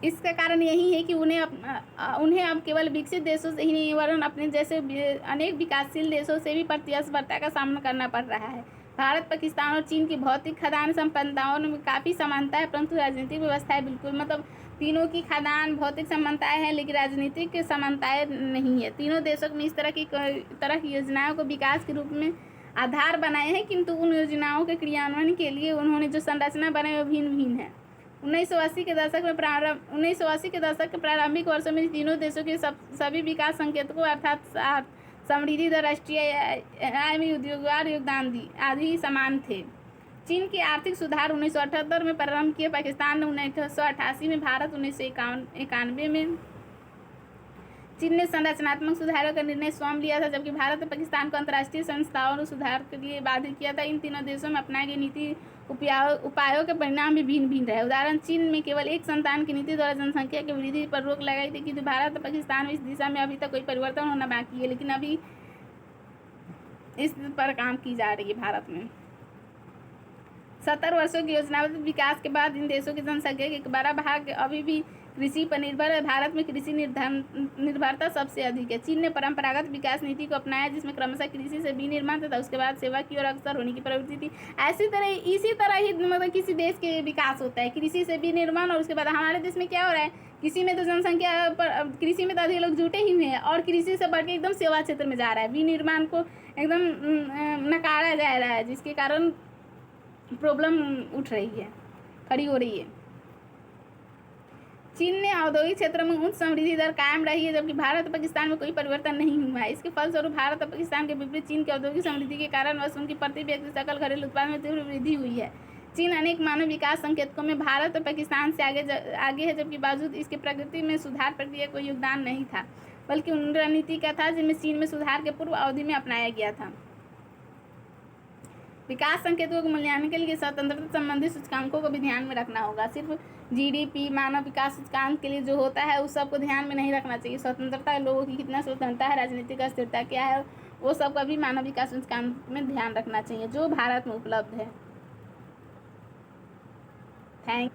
इसका कारण यही है कि उन्हें अब केवल विकसित देशों से ही नहीं वरन अपने जैसे अनेक विकासशील देशों से भी प्रतिस्पर्धा का सामना करना पड़ रहा है। भारत, पाकिस्तान और चीन की भौतिक खाद्यान्न संपन्नताओं में काफ़ी समानता है, परंतु राजनीतिक व्यवस्थाएं बिल्कुल, मतलब तीनों की खाद्यान्न भौतिक समानताएं हैं लेकिन राजनीतिक समानताएं नहीं है। तीनों देशों में इस तरह की योजनाओं को विकास के रूप में आधार बनाए हैं, किंतु उन योजनाओं के क्रियान्वयन के लिए उन्होंने जो संरचना बनाई वो भिन्न भिन्न है। 1980 के दशक के प्रारंभिक वर्षों में तीनों देशों के सभी विकास संकेतकों अर्थात समृद्धि दर, राष्ट्रीय आय में उद्योगवार योगदान आदि समान थे। चीन के आर्थिक सुधार 1978 में प्रारंभ किए, पाकिस्तान ने 1988 में, भारत 1991 में। चीन ने संरचनात्मक सुधारों का निर्णय स्वयं लिया था, जबकि भारत और पाकिस्तान को अंतर्राष्ट्रीय संस्थाओं ने सुधार के लिए बाधित किया था। इन तीनों देशों में अपनाई गई नीति उपायों के परिणाम भी भिन्न भिन्न रहे। उदाहरण, चीन में केवल एक संतान की नीति द्वारा जनसंख्या की वृद्धि पर रोक लगाई थी, किंतु भारत और पाकिस्तान में इस दिशा में अभी तक कोई परिवर्तन होना बाकी है, लेकिन अभी इस पर काम की जा रही है। भारत में 70 वर्षों की योजनाबद्ध विकास के बाद इन देशों की जनसंख्या के 12 भाग अभी भी कृषि पर निर्भर है। भारत में कृषि निर्भरता सबसे अधिक है। चीन ने परंपरागत विकास नीति को अपनाया, जिसमें क्रमशः कृषि से विनिर्माण तथा उसके बाद सेवा की ओर अग्रसर होने की प्रवृत्ति थी। इसी तरह ही मतलब किसी देश के विकास होता है, कृषि से विनिर्माण, और उसके बाद हमारे देश में क्या हो रहा है, कृषि में तो जनसंख्या पर, कृषि में तो अधिक लोग जुटे ही हुए हैं और कृषि से बढ़ के एकदम सेवा क्षेत्र में जा रहा है, विनिर्माण को एकदम नकारा जा रहा है, जिसके कारण प्रॉब्लम उठ रही है, खड़ी हो रही है। चीन ने औद्योगिक क्षेत्र में उच्च समृद्धि दर कायम रही है, जबकि भारत और पाकिस्तान में कोई परिवर्तन नहीं हुआ है। इसके फलस्वरूप भारत और पाकिस्तान के विपरीत चीन की औद्योगिक समृद्धि के कारण उनकी प्रति व्यक्ति सकल घरेलू उत्पाद में तीव्र वृद्धि हुई है। चीन अनेक मानव विकास संकेतकों में भारत और पाकिस्तान से आगे है, जबकि बावजूद इसके प्रगति में सुधार प्रक्रिया कोई योगदान नहीं था, बल्कि उन रणनीति का था जिनमें चीन में सुधार के पूर्व अवधि में अपनाया गया था। विकास संकेतकों के मूल्यांकन के लिए स्वतंत्रता संबंधी सूचकांकों को भी ध्यान में रखना होगा। सिर्फ जीडीपी मानव विकास सूचकांक के लिए जो होता है उस सब को ध्यान में नहीं रखना चाहिए। स्वतंत्रता लोगों की कितना स्वतंत्रता है, राजनीतिक अस्थिरता क्या है, वो सब का भी मानव विकास सूचकांक में ध्यान रखना चाहिए जो भारत में उपलब्ध है। थैंक